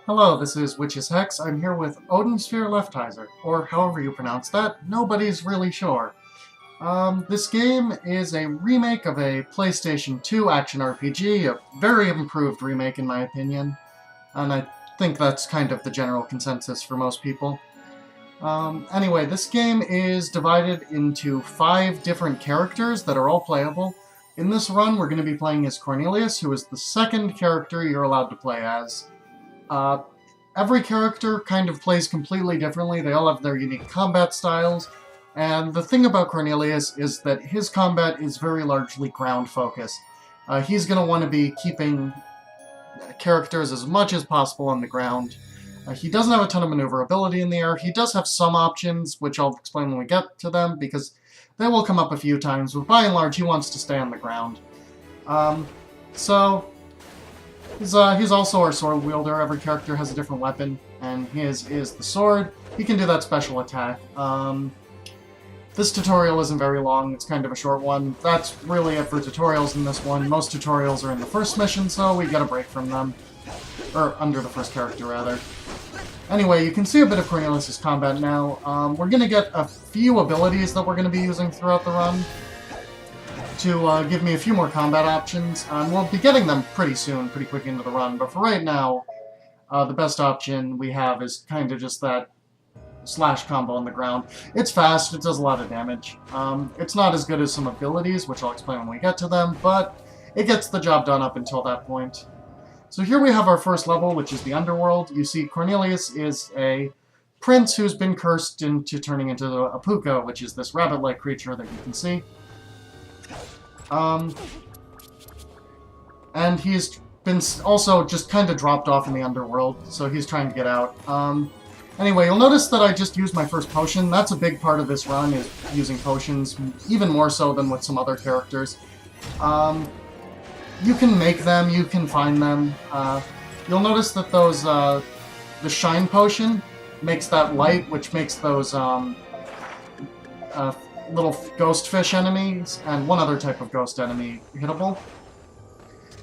Hello, this is Witch's Hex. I'm here with Odin's Leifthrasir, or however you pronounce that. Nobody's really sure. This game is a remake of a PlayStation 2 action RPG, a very improved remake in my opinion, and I think that's kind of the general consensus for most people. Anyway, this game is divided into 5 different characters that are all playable. In this run, we're going to be playing as Cornelius, who is the second character you're allowed to play as. Every character kind of plays completely differently. They all have their unique combat styles, and the thing about Cornelius is that his combat is very largely ground-focused. He's going to want to be keeping characters as much as possible on the ground. He doesn't have a ton of maneuverability in the air. He does have some options, which I'll explain when we get to them, because they will come up a few times, but by and large, he wants to stay on the ground. He's also our sword wielder. Every character has a different weapon, and his is the sword. He can do that special attack. This tutorial isn't very long, it's kind of a short one. That's really it for tutorials in this one. Most tutorials are in the first mission, so we get a break from them. Or, under the first character, rather. Anyway, you can see a bit of Cornelius' combat now. We're going to get a few abilities that we're going to be using throughout the run to give me a few more combat options. We'll be getting them pretty soon, pretty quick into the run, but for right now, the best option we have is kind of just that slash combo on the ground. It's fast, it does a lot of damage. It's not as good as some abilities, which I'll explain when we get to them, but it gets the job done up until that point. So here we have our first level, which is the Underworld. You see Cornelius is a prince who's been cursed into turning into a puka, which is this rabbit-like creature that you can see. And he's been also just kind of dropped off in the Underworld, so he's trying to get out. Anyway, you'll notice that I just used my first potion. That's a big part of this run, is using potions, even more so than with some other characters. You can make them, you can find them. You'll notice that those, the Shine Potion makes that light, which makes those, little ghost fish enemies, and one other type of ghost enemy hittable.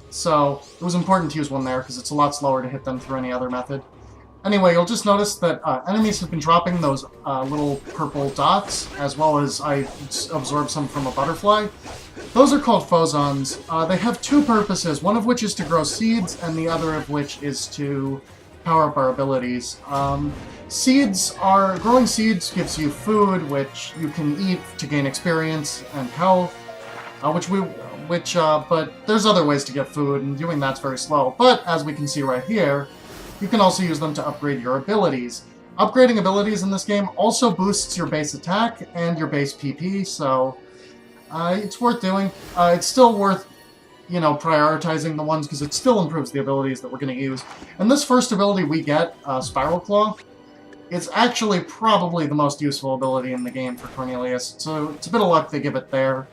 So, it was important to use one there, because it's a lot slower to hit them through any other method. Anyway, you'll just notice that enemies have been dropping those little purple dots, as well as I absorbed some from a butterfly. Those are called phozons. They have two purposes, one of which is to grow seeds, and the other of which is to power up our abilities. Growing seeds gives you food, which you can eat to gain experience and health, but there's other ways to get food, and doing that's very slow. But, as we can see right here, you can also use them to upgrade your abilities. Upgrading abilities in this game also boosts your base attack and your base PP, so it's worth doing. It's still worth, prioritizing the ones, because it still improves the abilities that we're going to use. And this first ability we get, Spiral Claw, it's actually probably the most useful ability in the game for Cornelius, so it's a bit of luck they give it there.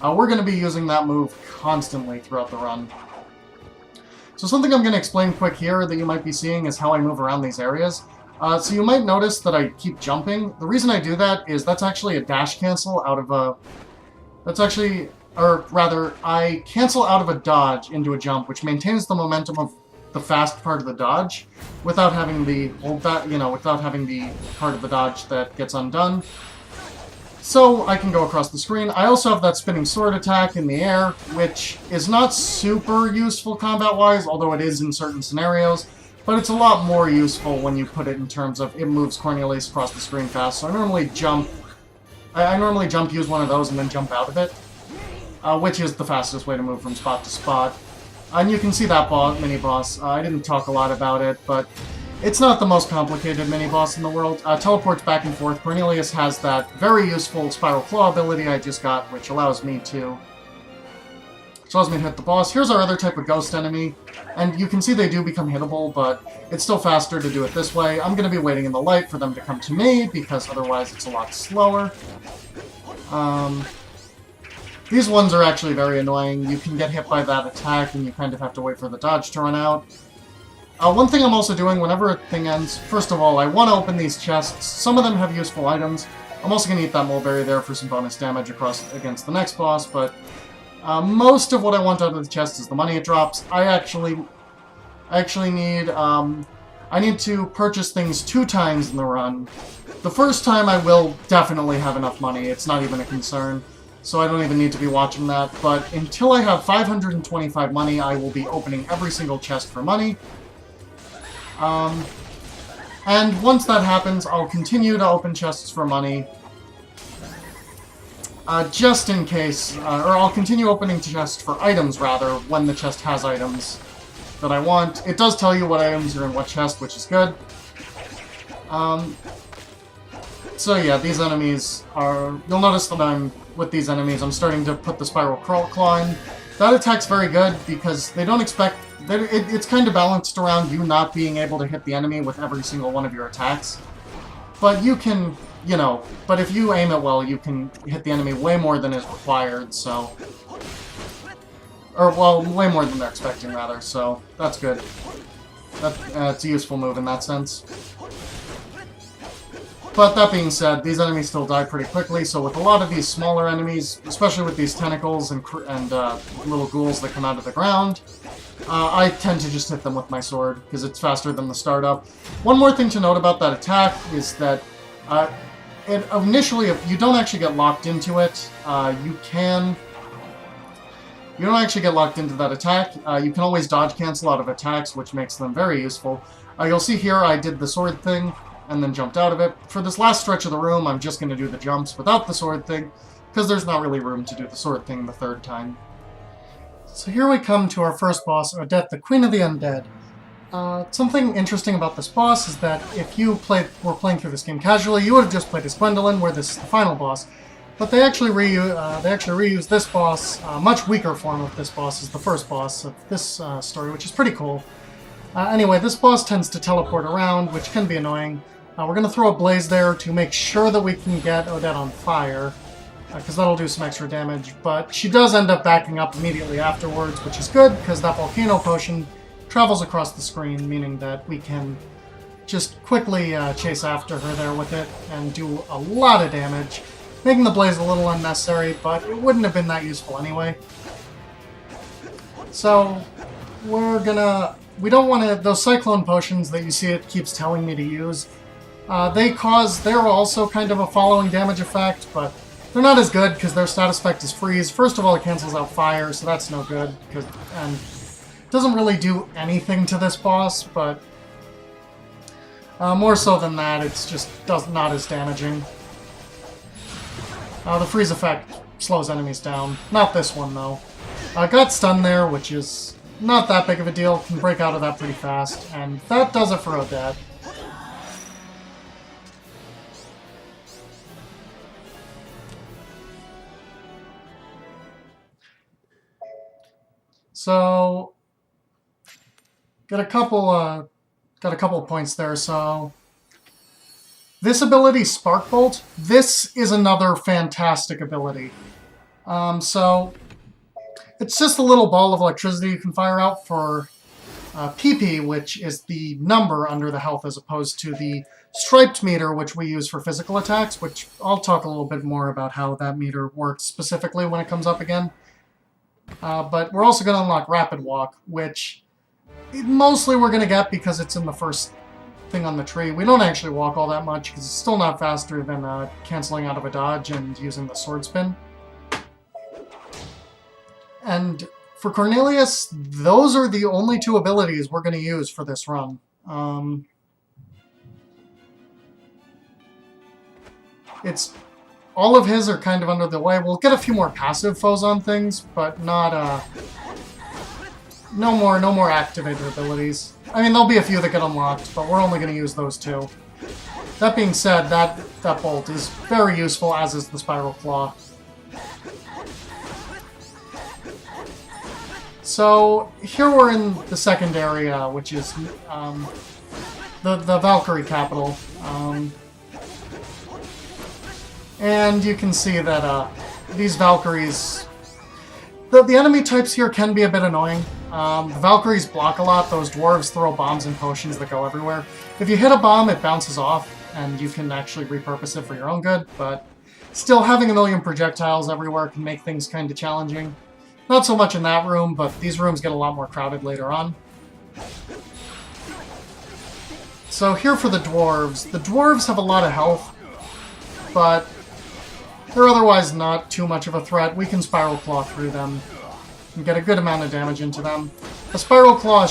We're going to be using that move constantly throughout the run. So something I'm going to explain quick here that you might be seeing is how I move around these areas. So you might notice that I keep jumping. The reason I do that is that's actually a dash cancel out of a... I cancel out of a dodge into a jump, which maintains the momentum of the fast part of the dodge without having the part of the dodge that gets undone. So I can go across the screen. I also have that spinning sword attack in the air, which is not super useful combat-wise, although it is in certain scenarios, but it's a lot more useful when you put it in terms of it moves Cornelius across the screen fast. So I normally jump, use one of those, and then jump out of it, which is the fastest way to move from spot to spot. And you can see that mini-boss. I didn't talk a lot about it, but it's not the most complicated mini-boss in the world. Teleports back and forth. Cornelius has that very useful Spiral Claw ability I just got, which allows me to hit the boss. Here's our other type of ghost enemy, and you can see they do become hittable, but it's still faster to do it this way. I'm going to be waiting in the light for them to come to me, because otherwise it's a lot slower. These ones are actually very annoying. You can get hit by that attack, and you kind of have to wait for the dodge to run out. One thing I'm also doing whenever a thing ends, first of all, I want to open these chests. Some of them have useful items. I'm also going to eat that mulberry there for some bonus damage against the next boss, but most of what I want out of the chest is the money it drops. I actually need I need to purchase things 2 times in the run. The first time I will definitely have enough money, it's not even a concern, so I don't even need to be watching that, but until I have 525 money, I will be opening every single chest for money. And once that happens, I'll continue to open chests for money, just in case, or I'll continue opening chests for items, rather, when the chest has items that I want. It does tell you what items are in what chest, which is good. So yeah, these enemies are... You'll notice that with these enemies, I'm starting to put the Spiral Claw in. That attack's very good, because they don't expect... It's kind of balanced around you not being able to hit the enemy with every single one of your attacks. But you can, you know... But if you aim it well, you can hit the enemy way more than is required, so... Or, well, way more than they're expecting, rather, so that's good. It's a useful move in that sense. But that being said, these enemies still die pretty quickly, so with a lot of these smaller enemies, especially with these tentacles and little ghouls that come out of the ground, I tend to just hit them with my sword, because it's faster than the startup. One more thing to note about that attack is that initially, if you don't actually get locked into it, you don't actually get locked into that attack. You can always dodge cancel out of attacks, which makes them very useful. You'll see here I did the sword thing, and then jumped out of it. For this last stretch of the room, I'm just going to do the jumps without the sword thing, because there's not really room to do the sword thing the 3rd time. So here we come to our first boss, Odette, the Queen of the Undead. Something interesting about this boss is that if you were playing through this game casually, you would have just played as Gwendolyn, where this is the final boss. But they actually reuse this boss, a much weaker form of this boss as the first boss of this story, which is pretty cool. Anyway, this boss tends to teleport around, which can be annoying. We're going to throw a blaze there to make sure that we can get Odette on fire, because that'll do some extra damage, but she does end up backing up immediately afterwards, which is good, because that volcano potion travels across the screen, meaning that we can just quickly chase after her there with it and do a lot of damage, making the blaze a little unnecessary, but it wouldn't have been that useful anyway. So, we don't want to... Those cyclone potions that you see it keeps telling me to use, they're also kind of a following damage effect, but they're not as good because their status effect is freeze. First of all, it cancels out fire, so that's no good, and it doesn't really do anything to this boss, but more so than that, it's just not as damaging. The freeze effect slows enemies down. Not this one, though. Got stunned there, which is not that big of a deal. Can break out of that pretty fast, and that does it for Odette. So, got a couple of points there. So, this ability, Spark Bolt, this is another fantastic ability. So, it's just a little ball of electricity you can fire out for PP, which is the number under the health, as opposed to the striped meter, which we use for physical attacks, which I'll talk a little bit more about how that meter works specifically when it comes up again. But we're also going to unlock Rapid Walk, which mostly we're going to get because it's in the first thing on the tree. We don't actually walk all that much because it's still not faster than canceling out of a dodge and using the sword spin. And for Cornelius, those are the only 2 abilities we're going to use for this run. All of his are kind of under the way. We'll get a few more passive foes on things, but not, no more activated abilities. I mean, there'll be a few that get unlocked, but we're only going to use those 2. That being said, that bolt is very useful, as is the Spiral Claw. So, here we're in the second area, which is the Valkyrie capital. And you can see that these Valkyries... The enemy types here can be a bit annoying. The Valkyries block a lot. Those dwarves throw bombs and potions that go everywhere. If you hit a bomb, it bounces off, and you can actually repurpose it for your own good, but still, having a million projectiles everywhere can make things kind of challenging. Not so much in that room, but these rooms get a lot more crowded later on. So here for the dwarves. The dwarves have a lot of health, but they're otherwise not too much of a threat. We can Spiral Claw through them and get a good amount of damage into them. A Spiral Claw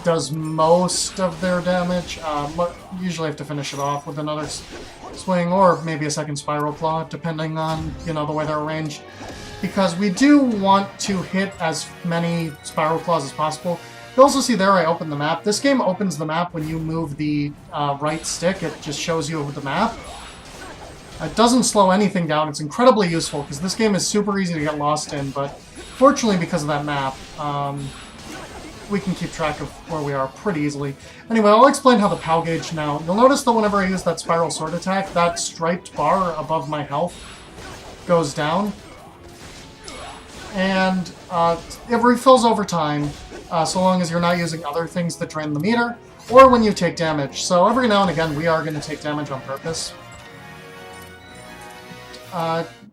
does most of their damage. Usually have to finish it off with another swing or maybe a second Spiral Claw, depending on, the way they're arranged. Because we do want to hit as many Spiral Claws as possible. You also see there I opened the map. This game opens the map when you move the right stick. It just shows you the map. It doesn't slow anything down. It's incredibly useful because this game is super easy to get lost in, but fortunately because of that map, we can keep track of where we are pretty easily. Anyway, I'll explain how the POW gauge now. You'll notice that whenever I use that Spiral Sword attack, that striped bar above my health goes down. And it refills over time, so long as you're not using other things that drain the meter, or when you take damage. So every now and again, we are going to take damage on purpose.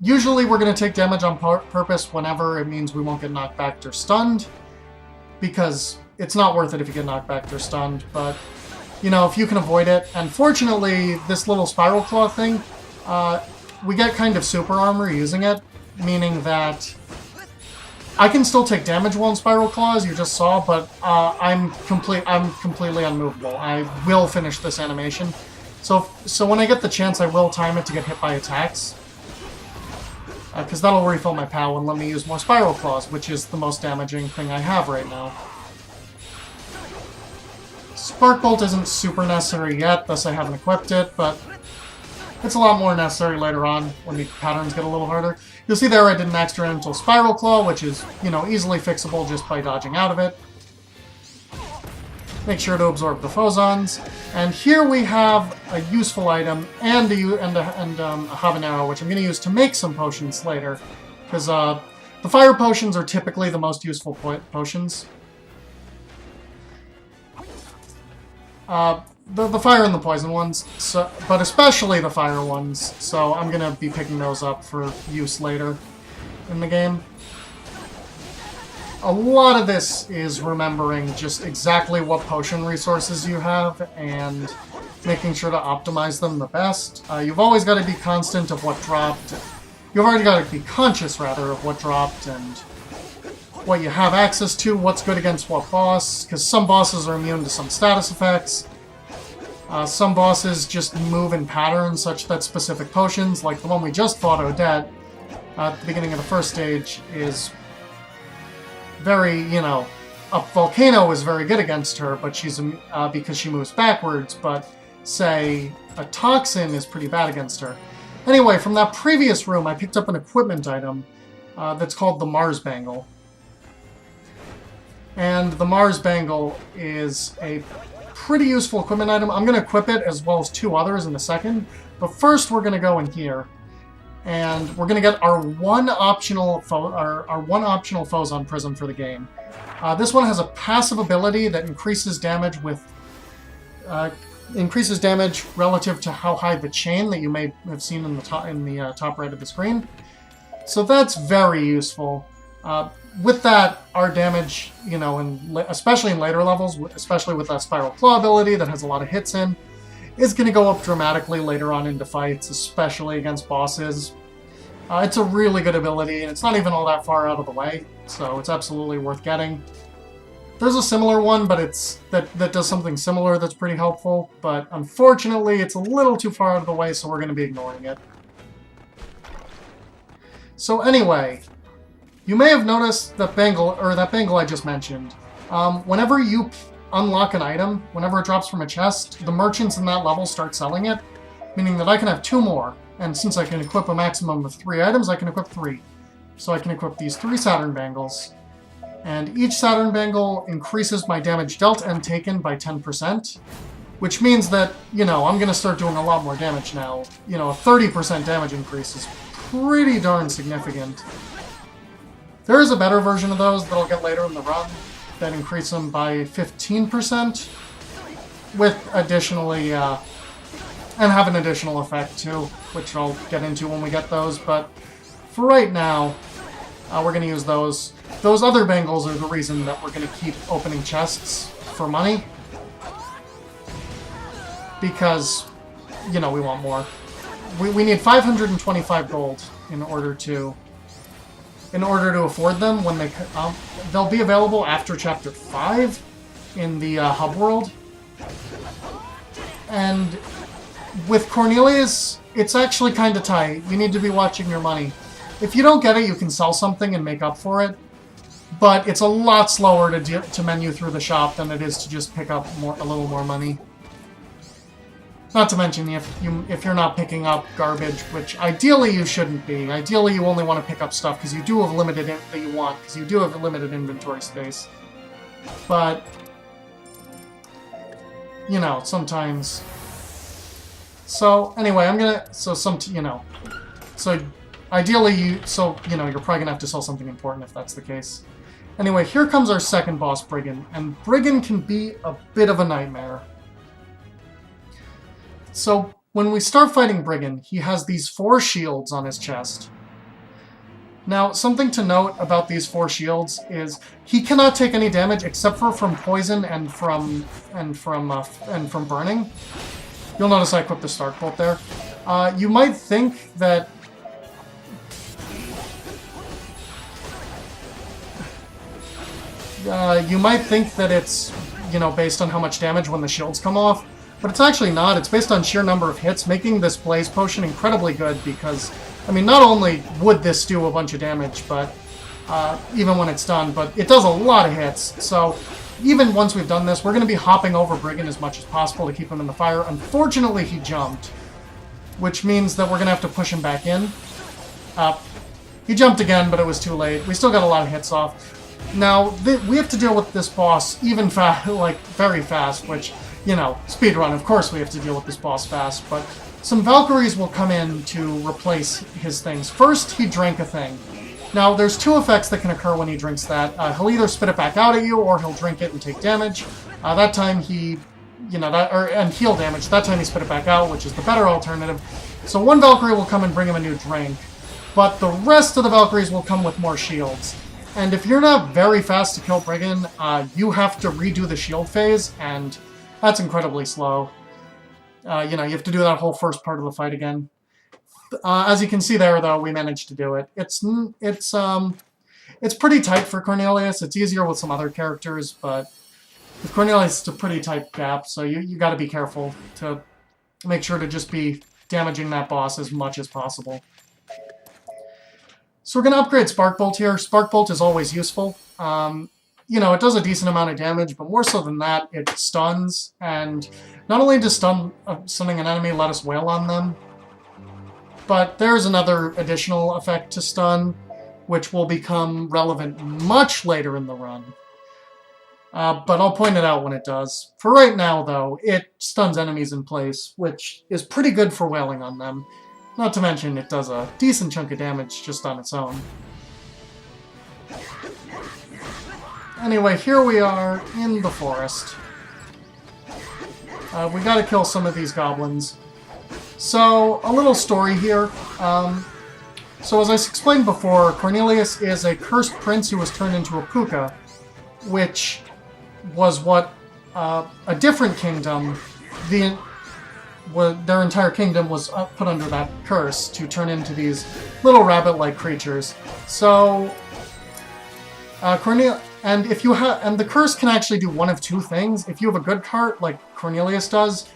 Usually we're going to take damage on purpose whenever it means we won't get knocked back or stunned, because it's not worth it if you get knocked back or stunned, but, if you can avoid it. And fortunately, this little Spiral Claw thing, we get kind of super armor using it, meaning that I can still take damage while in Spiral Claw, as you just saw, but I'm completely unmovable. I will finish this animation. So when I get the chance, I will time it to get hit by attacks, because that'll refill my POW and let me use more Spiral Claws, which is the most damaging thing I have right now. Spark Bolt isn't super necessary yet, thus I haven't equipped it, but it's a lot more necessary later on when the patterns get a little harder. You'll see there I did an accidental Spiral Claw, which is, easily fixable just by dodging out of it. Make sure to absorb the Phozons. And here we have a useful item and a habanero, which I'm going to use to make some potions later. Because the fire potions are typically the most useful potions. The fire and the poison ones, but especially the fire ones, so I'm going to be picking those up for use later in the game. A lot of this is remembering just exactly what potion resources you have and making sure to optimize them the best. You've always got to be constant of what dropped. You've already got to be conscious, rather, of what dropped and what you have access to, what's good against what boss, because some bosses are immune to some status effects. Some bosses just move in patterns such that specific potions, like the one we just fought, Odette, at the beginning of the first stage, is very, a volcano is very good against her, but she's because she moves backwards, but, say, a toxin is pretty bad against her. Anyway, from that previous room, I picked up an equipment item that's called the Mars Bangle. And the Mars Bangle is a pretty useful equipment item. I'm going to equip it as well as two others in a second, but first we're going to go in here, and we're going to get our one optional Phozon Prism for the game. This one has a passive ability that increases damage relative to how high the chain that you may have seen in the top right of the screen. So that's very useful. With that, our damage, especially in later levels, especially with that Spiral Claw ability that has a lot of hits in, is going to go up dramatically later on into fights, especially against bosses. It's a really good ability, and it's not even all that far out of the way, so it's absolutely worth getting. There's a similar one, but that does something similar that's pretty helpful, but unfortunately it's a little too far out of the way, so we're going to be ignoring it. So anyway, you may have noticed that bangle I just mentioned. Whenever you unlock an item, whenever it drops from a chest, the merchants in that level start selling it, meaning that I can have two more. And since I can equip a maximum of 3 items, I can equip 3. So I can equip these 3 Saturn Bangles. And each Saturn Bangle increases my damage dealt and taken by 10%, which means that, I'm going to start doing a lot more damage now. A 30% damage increase is pretty darn significant. There is a better version of those that I'll get later in the run that increase them by 15%, with additionally, and have an additional effect too, which I'll get into when we get those, but for right now, we're going to use those. Those other bangles are the reason that we're going to keep opening chests for money. because, you know, we want more. We need 525 gold in order to afford them. When they'll be available after Chapter 5 in the hub world. And with Cornelius, it's actually kind of tight. You need to be watching your money. If you don't get it, you can sell something and make up for it. But it's a lot slower to menu through the shop than it is to just pick up a little more money. Not to mention, if you're not picking up garbage, which ideally you shouldn't be. Ideally, you only want to pick up stuff because you do have limited inventory space. But you know, sometimes. So anyway, so ideally you're probably gonna have to sell something important if that's the case. Anyway, here comes our second boss, Brigand, and Brigand can be a bit of a nightmare. So when we start fighting Brigand, he has these 4 shields on his chest. Now, something to note about these 4 shields is he cannot take any damage except for from poison and from burning. You'll notice I equipped the Stark Bolt there. You might think that it's, you know, based on how much damage when the shields come off, but it's actually not. It's based on sheer number of hits, making this Blaze Potion incredibly good because, I mean, not only would this do a bunch of damage, but even when it's done, but it does a lot of hits. So even once we've done this, we're going to be hopping over Brigand as much as possible to keep him in the fire. Unfortunately, he jumped, which means that we're going to have to push him back in. He jumped again, but it was too late. We still got a lot of hits off. Now, we have to deal with this boss very fast, which, you know, speedrun, of course we have to deal with this boss fast, but some Valkyries will come in to replace his things. First, he drank a thing. Now, there's 2 effects that can occur when he drinks that. He'll either spit it back out at you, or he'll drink it and take damage. That time he, and heal damage. That time he spit it back out, which is the better alternative. So 1 Valkyrie will come and bring him a new drink, but the rest of the Valkyries will come with more shields. And if you're not very fast to kill Brigand, you have to redo the shield phase, and that's incredibly slow. You have to do that whole first part of the fight again. As you can see there, though, we managed to do it. It's pretty tight for Cornelius. It's easier with some other characters, but with Cornelius, it's a pretty tight gap, so you got to be careful to make sure to just be damaging that boss as much as possible. So we're going to upgrade Spark Bolt here. Spark Bolt is always useful. It does a decent amount of damage, but more so than that, it stuns. And not only does stunning an enemy let us wail on them, but there's another additional effect to stun, which will become relevant much later in the run. But I'll point it out when it does. For right now, though, it stuns enemies in place, which is pretty good for wailing on them. Not to mention, it does a decent chunk of damage just on its own. Anyway, here we are in the forest. We gotta kill some of these goblins. So, a little story here. So as I explained before, Cornelius is a cursed prince who was turned into a puka, which was what a different kingdom, their entire kingdom was put under that curse to turn into these little rabbit-like creatures. So, and the curse can actually do one of 2 things. If you have a good cart, like Cornelius does,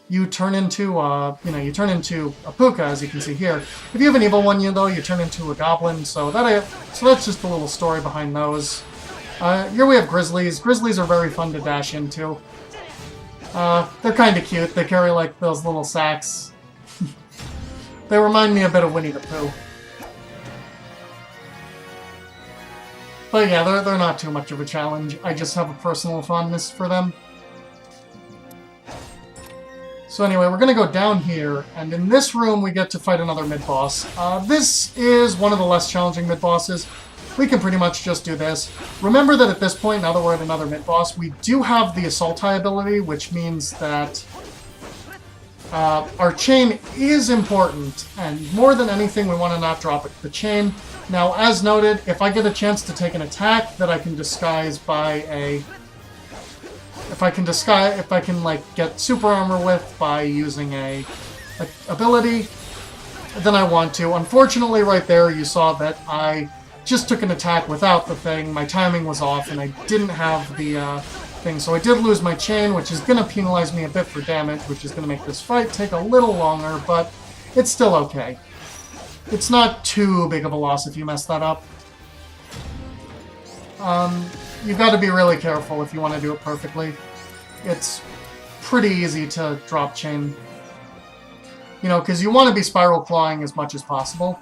you turn into a puka, as you can see here. If you have an evil one, though, you turn into a goblin. So that's just a little story behind those. Here we have grizzlies. Grizzlies are very fun to dash into. They're kind of cute. They carry like those little sacks. They remind me a bit of Winnie the Pooh. But yeah, they're not too much of a challenge. I just have a personal fondness for them. So anyway, we're going to go down here, and in this room we get to fight another mid-boss. This is one of the less challenging mid-bosses. We can pretty much just do this. Remember that at this point, now that we're at another mid-boss, we do have the Assault High ability, which means that our chain is important, and more than anything, we want to not drop the chain. Now, as noted, if I get a chance to take an attack that I can disguise by a... If if I can disguise, if I can like get super armor width by using a ability, then I want to. Unfortunately, right there, you saw that I just took an attack without the thing. My timing was off, and I didn't have the thing, so I did lose my chain, which is going to penalize me a bit for damage, which is going to make this fight take a little longer, but it's still okay. It's not too big of a loss if you mess that up. You've got to be really careful if you want to do it perfectly. It's pretty easy to drop chain. You know, because you want to be spiral clawing as much as possible.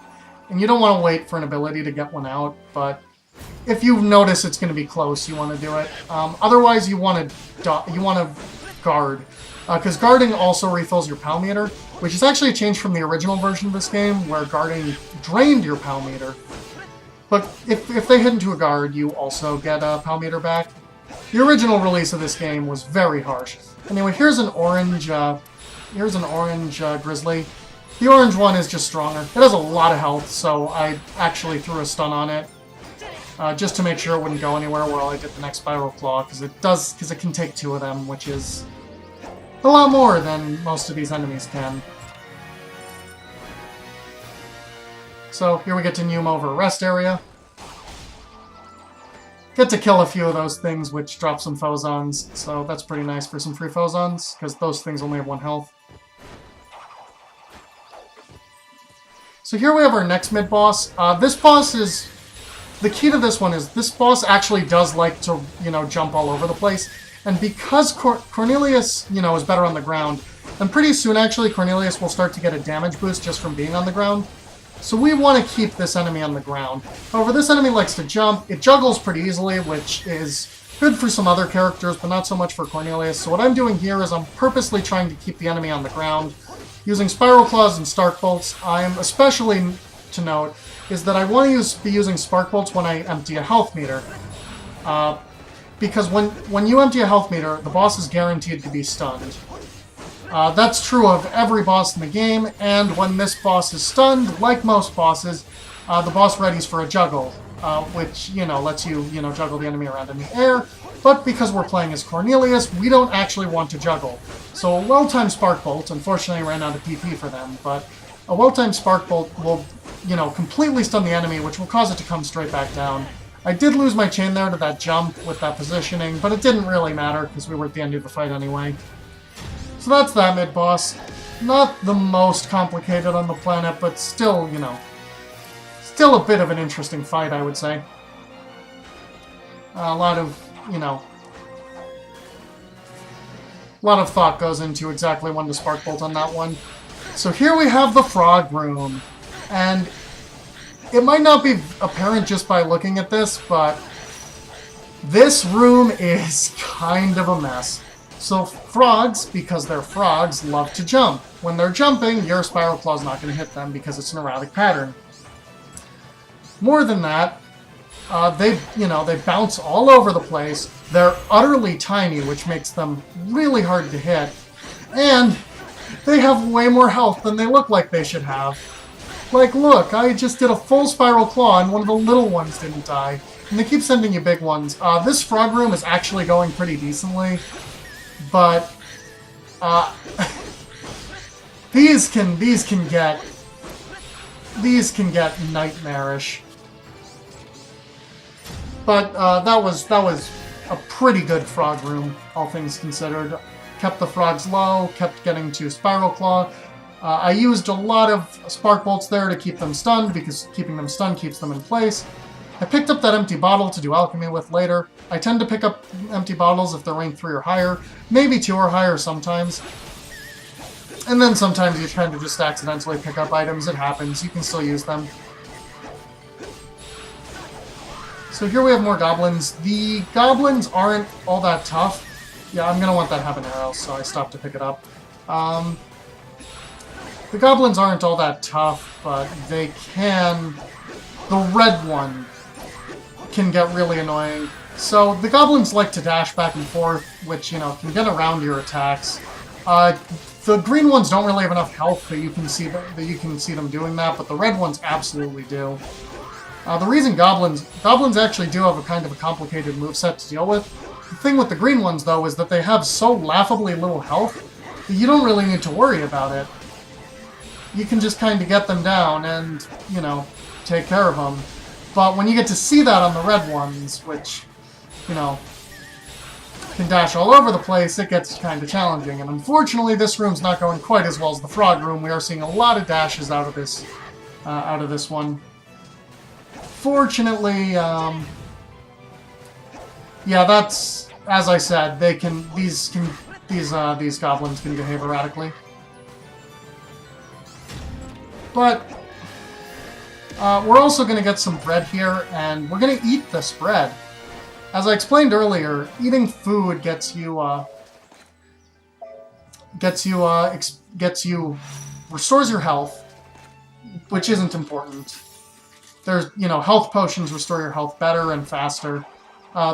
And you don't want to wait for an ability to get one out, but if you notice it's going to be close, you want to do it. Otherwise, you want to guard. Because guarding also refills your POW meter, which is actually a change from the original version of this game, where guarding drained your POW meter. But if they hit into a guard, you also get a POW meter back. The original release of this game was very harsh. Anyway, here's an orange grizzly. The orange one is just stronger. It has a lot of health, so I actually threw a stun on it. Just to make sure it wouldn't go anywhere while I did the next Spiral Claw, because it can take 2 of them, which is a lot more than most of these enemies can. So here we get to Neum over rest area. Get to kill a few of those things, which drop some Phozons, so that's pretty nice for some free Phozons, because those things only have 1 health. So here we have our next mid-boss. This boss is... The key to this one is this boss actually does like to, you know, jump all over the place. And because Cornelius, you know, is better on the ground, and pretty soon, actually, Cornelius will start to get a damage boost just from being on the ground. So we want to keep this enemy on the ground. However, this enemy likes to jump. It juggles pretty easily, which is good for some other characters, but not so much for Cornelius. So what I'm doing here is I'm purposely trying to keep the enemy on the ground. Using Spiral Claws and Stark Bolts, I'm especially to note is that I want to be using Spark Bolts when I empty a health meter. Because when you empty a health meter, the boss is guaranteed to be stunned. That's true of every boss in the game, and when this boss is stunned, like most bosses, the boss readies for a juggle, which, you know, lets you, you know, juggle the enemy around in the air. But because we're playing as Cornelius, we don't actually want to juggle. So a well-timed Spark Bolt, unfortunately I ran out of PP for them, but a well-timed Spark Bolt will, you know, completely stun the enemy, which will cause it to come straight back down. I did lose my chain there to that jump with that positioning, but it didn't really matter because we were at the end of the fight anyway. So that's that mid-boss. Not the most complicated on the planet, but still, you know, still a bit of an interesting fight, I would say. A lot of, you know, a lot of thought goes into exactly when to Spark Bolt on that one. So here we have the Frog Room, and it might not be apparent just by looking at this, but this room is kind of a mess. So frogs, because they're frogs, love to jump. When they're jumping, your Spiral Claw's not going to hit them because it's an erratic pattern. More than that, they bounce all over the place. They're utterly tiny, which makes them really hard to hit. And they have way more health than they look like they should have. Like, look, I just did a full Spiral Claw and one of the little ones didn't die. And they keep sending you big ones. This frog room is actually going pretty decently. But these can get nightmarish. But that was a pretty good frog room, all things considered. Kept the frogs low, kept getting to Spiral Claw. I used a lot of Spark Bolts there to keep them stunned, because keeping them stunned keeps them in place. I picked up that empty bottle to do alchemy with later. I tend to pick up empty bottles if they're rank 3 or higher, maybe 2 or higher sometimes. And then sometimes you tend to just accidentally pick up items. It happens. You can still use them. So here we have more goblins. The goblins aren't all that tough. Yeah, I'm going to want that habanero, so I stopped to pick it up. The goblins aren't all that tough, but they can... The red one can get really annoying. So the goblins like to dash back and forth, which, you know, can get around your attacks. The green ones don't really have enough health that you can see them doing that, but the red ones absolutely do. The reason goblins actually do have a kind of a complicated moveset to deal with The thing with the green ones, though, is that they have so laughably little health that you don't really need to worry about it. You can just kind of get them down and, you know, take care of them. But when you get to see that on the red ones, which, you know, can dash all over the place, it gets kind of challenging. And unfortunately, this room's not going quite as well as the frog room. We are seeing a lot of dashes out of this one. Fortunately, yeah, that's, as I said, these goblins can behave erratically. But we're also going to get some bread here, and we're going to eat this bread. As I explained earlier, eating food restores your health, which isn't important. There's, you know, health potions restore your health better and faster.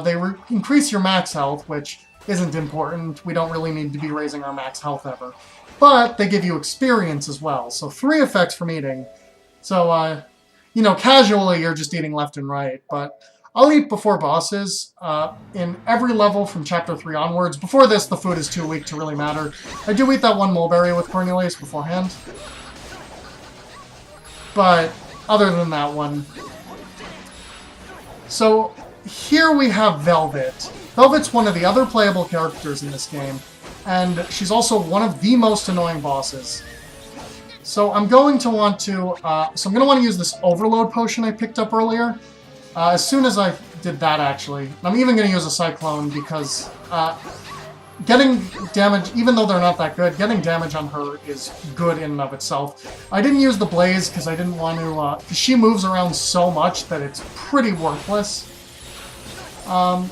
They increase your max health, which isn't important. We don't really need to be raising our max health ever. But they give you experience as well. So 3 effects from eating. So, you know, casually you're just eating left and right. But I'll eat before bosses in every level from Chapter 3 onwards. Before this, the food is too weak to really matter. I do eat that one mulberry with Cornelius beforehand. But other than that one... So, here we have Velvet. Velvet's one of the other playable characters in this game, and she's also one of the most annoying bosses. So I'm going to want to, use this overload potion I picked up earlier. As soon as I did that, actually. I'm even going to use a cyclone because getting damage, even though they're not that good, getting damage on her is good in and of itself. I didn't use the blaze because I didn't want to, because she moves around so much that it's pretty worthless.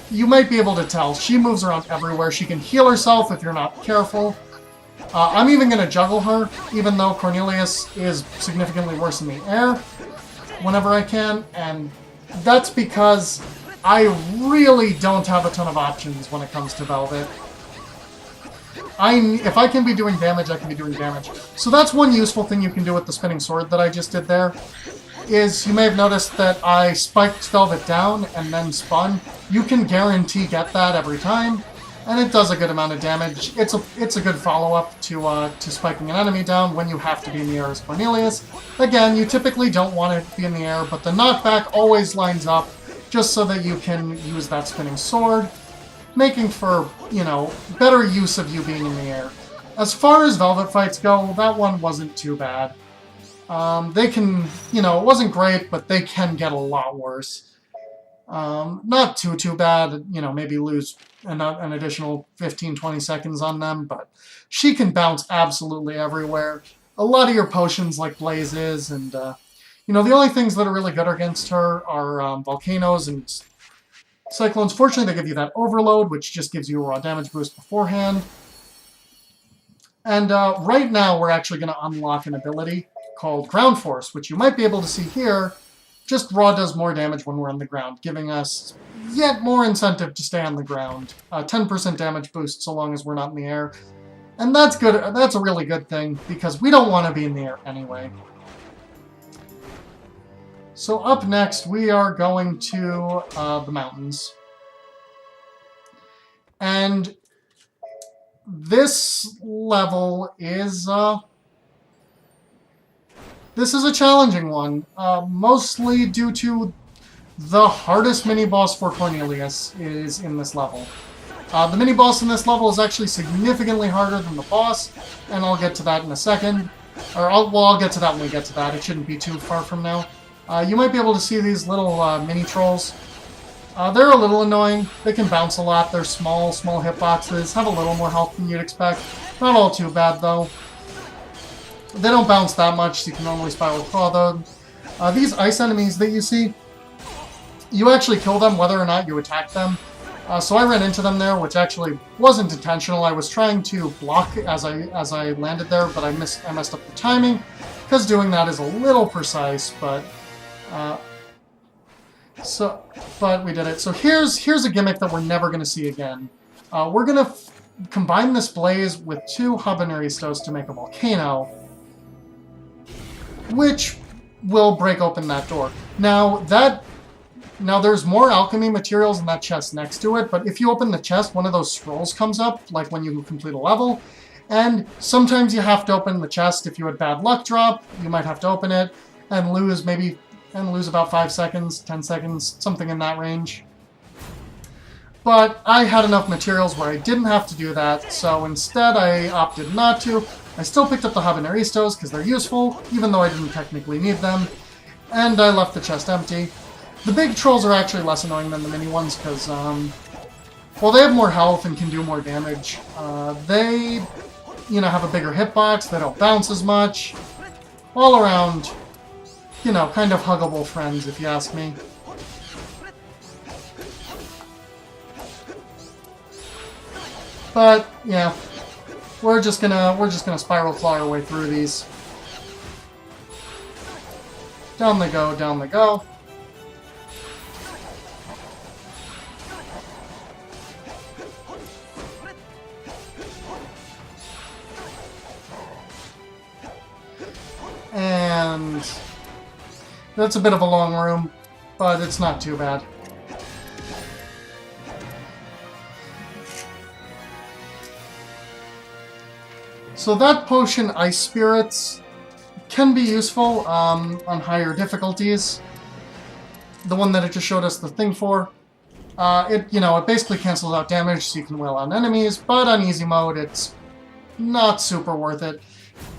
You might be able to tell. She moves around everywhere. She can heal herself if you're not careful. I'm even going to juggle her, even though Cornelius is significantly worse in the air whenever I can, and that's because I really don't have a ton of options when it comes to Velvet. If I can be doing damage, I can be doing damage. So that's one useful thing you can do with the spinning sword that I just did there. Is you may have noticed that I spiked Velvet down and then spun. You can guarantee get that every time, and it does a good amount of damage. It's a good follow-up to spiking an enemy down when you have to be in the air as Cornelius. Again, you typically don't want to be in the air, but the knockback always lines up just so that you can use that spinning sword, making for, you know, better use of you being in the air. As far as Velvet fights go, that one wasn't too bad. They can, you know, it wasn't great, but they can get a lot worse. Not too bad, you know, maybe lose an additional 15-20 seconds on them, but she can bounce absolutely everywhere. A lot of your potions, like blazes, and, you know, the only things that are really good against her are volcanoes and cyclones. Fortunately, they give you that overload, which just gives you a raw damage boost beforehand. And right now, we're actually going to unlock an ability called Ground Force, which you might be able to see here. Just raw does more damage when we're on the ground, giving us yet more incentive to stay on the ground. 10% damage boost so long as we're not in the air. And that's good. That's a really good thing, because we don't want to be in the air anyway. So up next, we are going to the mountains. And this level is... This is a challenging one, mostly due to the hardest mini-boss for Cornelius is in this level. The mini-boss in this level is actually significantly harder than the boss, and I'll get to that in a second. Or, I'll get to that when we get to that. It shouldn't be too far from now. You might be able to see these little mini-trolls. They're a little annoying. They can bounce a lot. They're small hitboxes, have a little more health than you'd expect. Not all too bad, though. They don't bounce that much, so you can normally spiral through them. These ice enemies that you see, you actually kill them whether or not you attack them. So I ran into them there, which actually wasn't intentional. I was trying to block as I landed there, but I messed up the timing, because doing that is a little precise, but we did it. So here's a gimmick that we're never going to see again. We're going to combine this blaze with 2 habaneristos to make a volcano, which will break open that door. Now, that Now, there's more alchemy materials in that chest next to it, but if you open the chest, one of those scrolls comes up, like when you complete a level, and sometimes you have to open the chest. If you had bad luck drop, you might have to open it and lose about 5 seconds, 10 seconds, something in that range. But I had enough materials where I didn't have to do that, so instead I opted not to. I still picked up the Habaneristos because they're useful, even though I didn't technically need them, and I left the chest empty. The big trolls are actually less annoying than the mini ones because, well, they have more health and can do more damage. They, have a bigger hitbox, they don't bounce as much. All around, kind of huggable friends, if you ask me. But yeah, we're just gonna spiral claw our way through these. Down they go, down they go. And that's a bit of a long room, but it's not too bad. So that potion, Ice Spirits, can be useful on higher difficulties. The one that it just showed us the thing for. It basically cancels out damage so you can wail on enemies, but on easy mode it's not super worth it.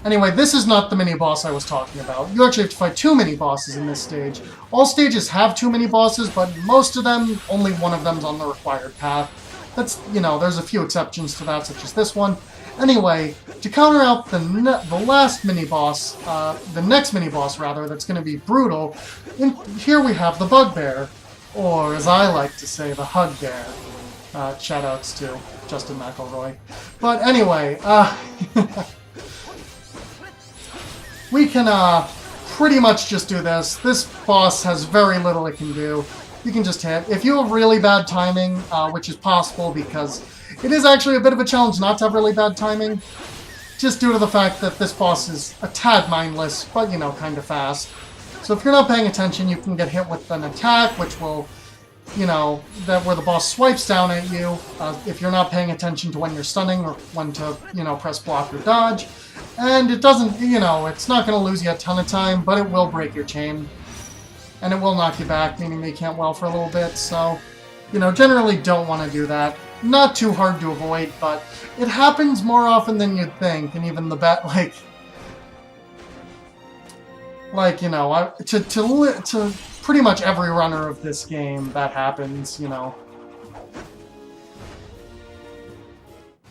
Anyway, this is not the mini-boss I was talking about. You actually have to fight 2 mini-bosses in this stage. All stages have 2 mini-bosses, but most of them, only one of them's on the required path. That's, there's a few exceptions to that, such as this one. Anyway, to counter out the next mini-boss, that's going to be brutal, here we have the Bugbear, or as I like to say, the Hug Bear. Shoutouts to Justin McElroy. But anyway, we can pretty much just do this. This boss has very little it can do. You can just hit. If you have really bad timing, which is possible because it is actually a bit of a challenge not to have really bad timing, just due to the fact that this boss is a tad mindless, but, kind of fast. So if you're not paying attention, you can get hit with an attack, which will, where the boss swipes down at you. If you're not paying attention to when you're stunning or when to, press block or dodge. And it doesn't, it's not going to lose you a ton of time, but it will break your chain. And it will knock you back, meaning they can't well for a little bit, so, generally don't want to do that. Not too hard to avoid, but it happens more often than you'd think, and even the to pretty much every runner of this game, that happens,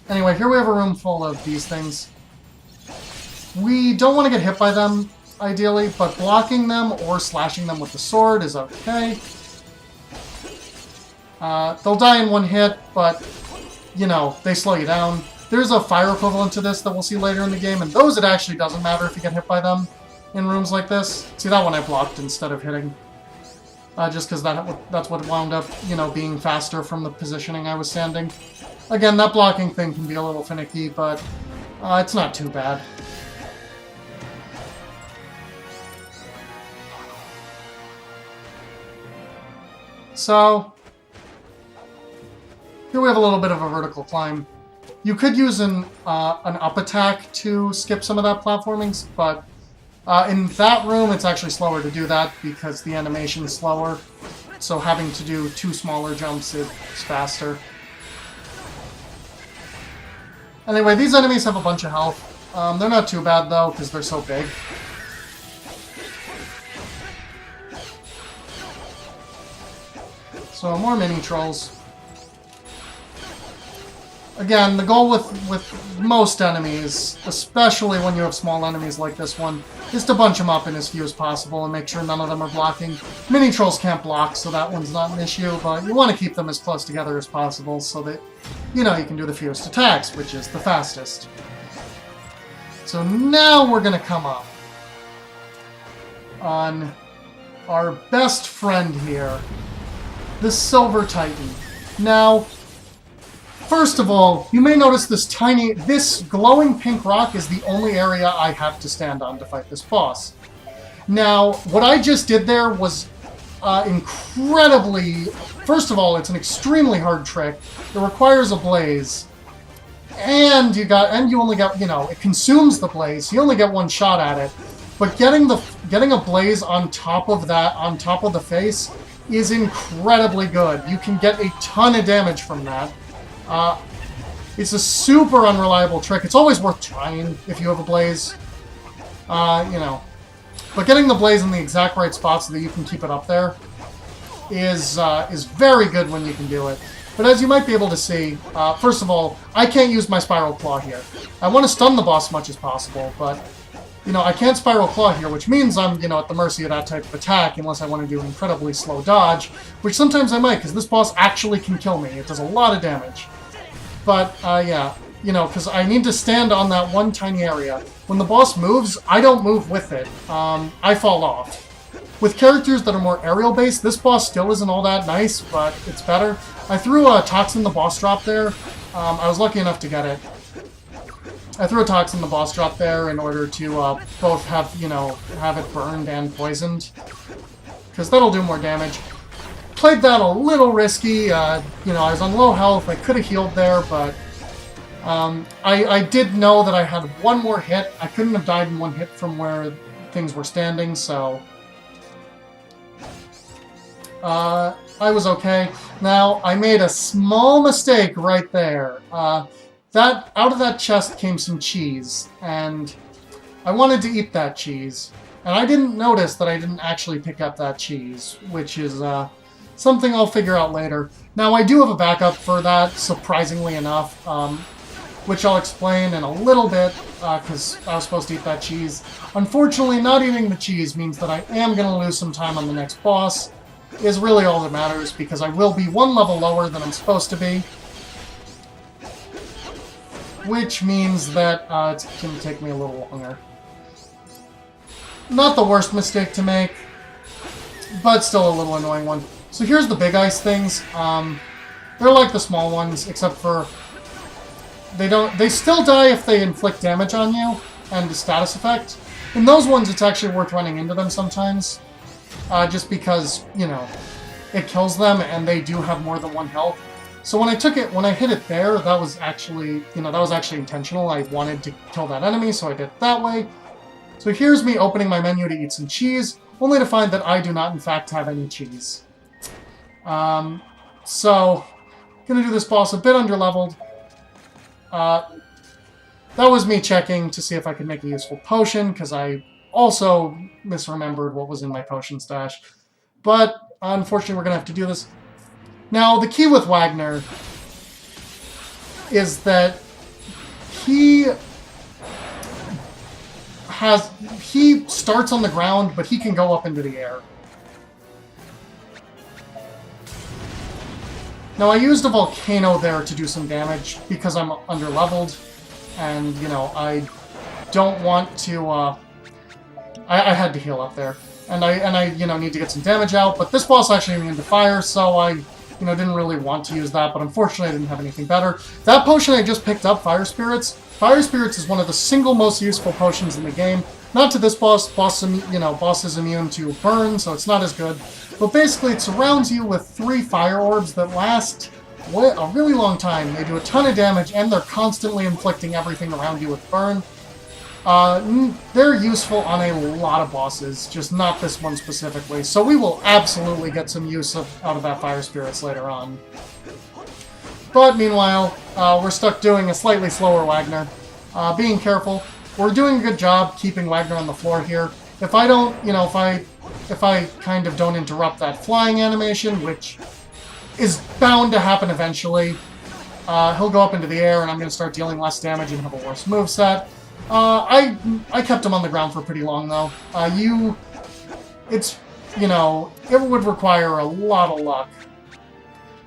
Anyway, here we have a room full of these things. We don't want to get hit by them, ideally, but blocking them or slashing them with the sword is okay. They'll die in one hit, but, they slow you down. There's a fire equivalent to this that we'll see later in the game, and those it actually doesn't matter if you get hit by them in rooms like this. See, that one I blocked instead of hitting. Just because that's what wound up, being faster from the positioning I was standing. Again, that blocking thing can be a little finicky, but it's not too bad. So, here we have a little bit of a vertical climb. You could use an up attack to skip some of that platforming, but in that room it's actually slower to do that because the animation is slower. So having to do 2 smaller jumps is faster. Anyway, these enemies have a bunch of health. They're not too bad though because they're so big. So more mini trolls. Again, the goal with most enemies, especially when you have small enemies like this one, is to bunch them up in as few as possible and make sure none of them are blocking. Mini trolls can't block, so that one's not an issue, but you want to keep them as close together as possible so that, you can do the fewest attacks, which is the fastest. So now we're going to come up on our best friend here, the Silver Titan. Now, first of all, you may notice this glowing pink rock is the only area I have to stand on to fight this boss. Now, what I just did there was incredibly... First of all, it's an extremely hard trick. It requires a blaze. And you only got, it consumes the blaze. You only get one shot at it. But getting a blaze on top of that, on top of the face, is incredibly good. You can get a ton of damage from that. It's a super unreliable trick. It's always worth trying if you have a blaze. But getting the blaze in the exact right spot so that you can keep it up there is very good when you can do it. But as you might be able to see, first of all, I can't use my Spiral Claw here. I want to stun the boss as much as possible, but, I can't Spiral Claw here, which means I'm, at the mercy of that type of attack, unless I want to do an incredibly slow dodge, which sometimes I might, because this boss actually can kill me. It does a lot of damage. But, yeah, because I need to stand on that one tiny area. When the boss moves, I don't move with it. I fall off. With characters that are more aerial-based, this boss still isn't all that nice, but it's better. I threw a Toxin the boss drop there. I was lucky enough to get it. I threw a Toxin the boss drop there in order to both have, have it burned and poisoned. Because that'll do more damage. Played that a little risky. I was on low health. I could have healed there, but I did know that I had one more hit. I couldn't have died in one hit from where things were standing, so... I was okay. Now, I made a small mistake right there. Out of that chest came some cheese, and I wanted to eat that cheese. And I didn't notice that I didn't actually pick up that cheese, which is something I'll figure out later. Now, I do have a backup for that, surprisingly enough, which I'll explain in a little bit, because I was supposed to eat that cheese. Unfortunately, not eating the cheese means that I am going to lose some time on the next boss. Is really all that matters, because I will be one level lower than I'm supposed to be. Which means that it's going to take me a little longer. Not the worst mistake to make, but still a little annoying one. So here's the big ice things. They're like the small ones, except for they still die if they inflict damage on you, and the status effect. In those ones, it's actually worth running into them sometimes. Just because, it kills them and they do have more than one health. So when I hit it there, that was actually, intentional. I wanted to kill that enemy, so I did it that way. So here's me opening my menu to eat some cheese, only to find that I do not, in fact, have any cheese. So, gonna do this boss a bit underleveled. That was me checking to see if I could make a useful potion, because I also misremembered what was in my potion stash. But, unfortunately, we're going to have to do this. Now, the key with Wagner is that he starts on the ground, but he can go up into the air. Now, I used a volcano there to do some damage, because I'm underleveled, and, I don't want to, I had to heal up there, and I need to get some damage out, but this boss actually immune to fire, so I, didn't really want to use that, but unfortunately I didn't have anything better. That potion I just picked up, Fire Spirits. Fire Spirits is one of the single most useful potions in the game. Not to this boss. Boss is immune to burn, so it's not as good. But basically it surrounds you with 3 fire orbs that last a really long time. They do a ton of damage, and they're constantly inflicting everything around you with burn. They're useful on a lot of bosses, just not this one specifically, so we will absolutely get some use out of that Fire Spirits later on. But meanwhile, we're stuck doing a slightly slower Wagner. Being careful. We're doing a good job keeping Wagner on the floor here. If I don't, if I kind of don't interrupt that flying animation, which is bound to happen eventually, he'll go up into the air and I'm going to start dealing less damage and have a worse moveset. I kept him on the ground for pretty long, though. It would require a lot of luck.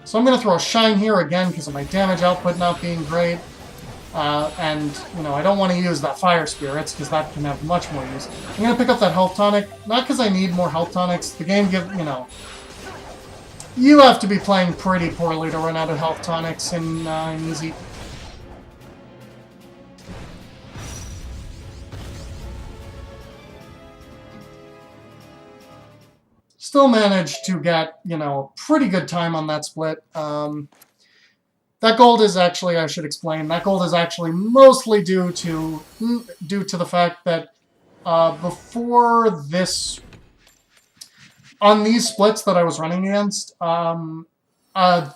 So I'm going to throw a Shine here again because of my damage output not being great. And I don't want to use that Fire Spirits because that can have much more use. I'm going to pick up that Health Tonic, not because I need more Health Tonics. The game you have to be playing pretty poorly to run out of Health Tonics in easy. Still managed to get, you know, a pretty good time on that split. That gold is actually, I should explain, that gold is actually mostly due to the fact that before this, on these splits that I was running against,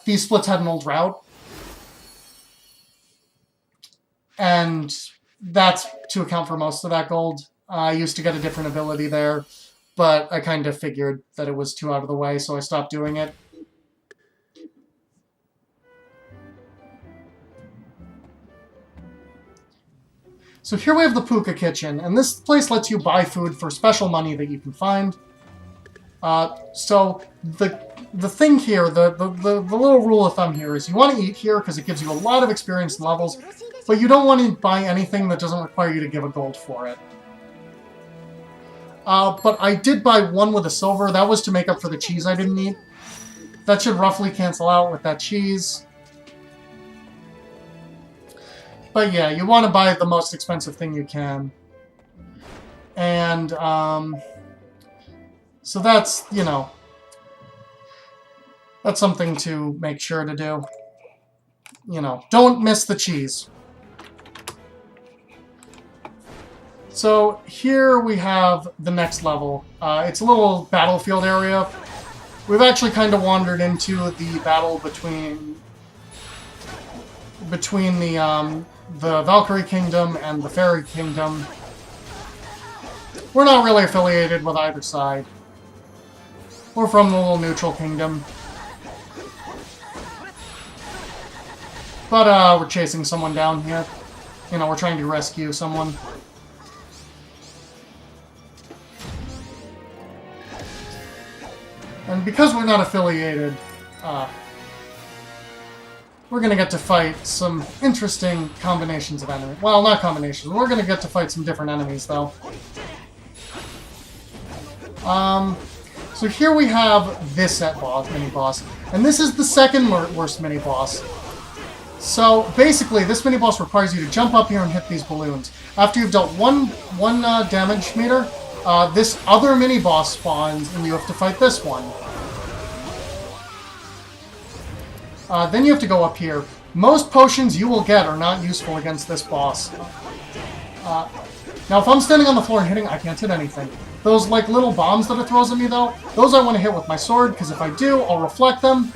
these splits had an old route. And that's to account for most of that gold. I used to get a different ability there, but I kind of figured that it was too out of the way, so I stopped doing it. So here we have the Puka Kitchen, and this place lets you buy food for special money that you can find. So the thing here, the little rule of thumb here is you want to eat here because it gives you a lot of experience and levels, but you don't want to buy anything that doesn't require you to give a gold for it. But I did buy one with a silver. That was to make up for the cheese I didn't eat. That should roughly cancel out with that cheese. But yeah, you want to buy the most expensive thing you can. And, so that's, you know, that's something to make sure to do. You know, don't miss the cheese. So here we have the next level. It's a little battlefield area. We've actually kind of wandered into the battle between the Valkyrie Kingdom and the Fairy Kingdom. We're not really affiliated with either side. We're from the little neutral kingdom. But we're chasing someone down here. You know, we're trying to rescue someone. And because we're not affiliated, we're going to get to fight some interesting combinations of enemies. Well, not combinations. We're going to get to fight some different enemies, though. So here we have this mini-boss. And this is the second worst mini-boss. So basically, this mini-boss requires you to jump up here and hit these balloons. After you've dealt one damage meter, this other mini-boss spawns, and you have to fight this one. Then you have to go up here. Most potions you will get are not useful against this boss. Now, if I'm standing on the floor and hitting, I can't hit anything. Those, like, little bombs that it throws at me, though, those I want to hit with my sword, because if I do, I'll reflect them,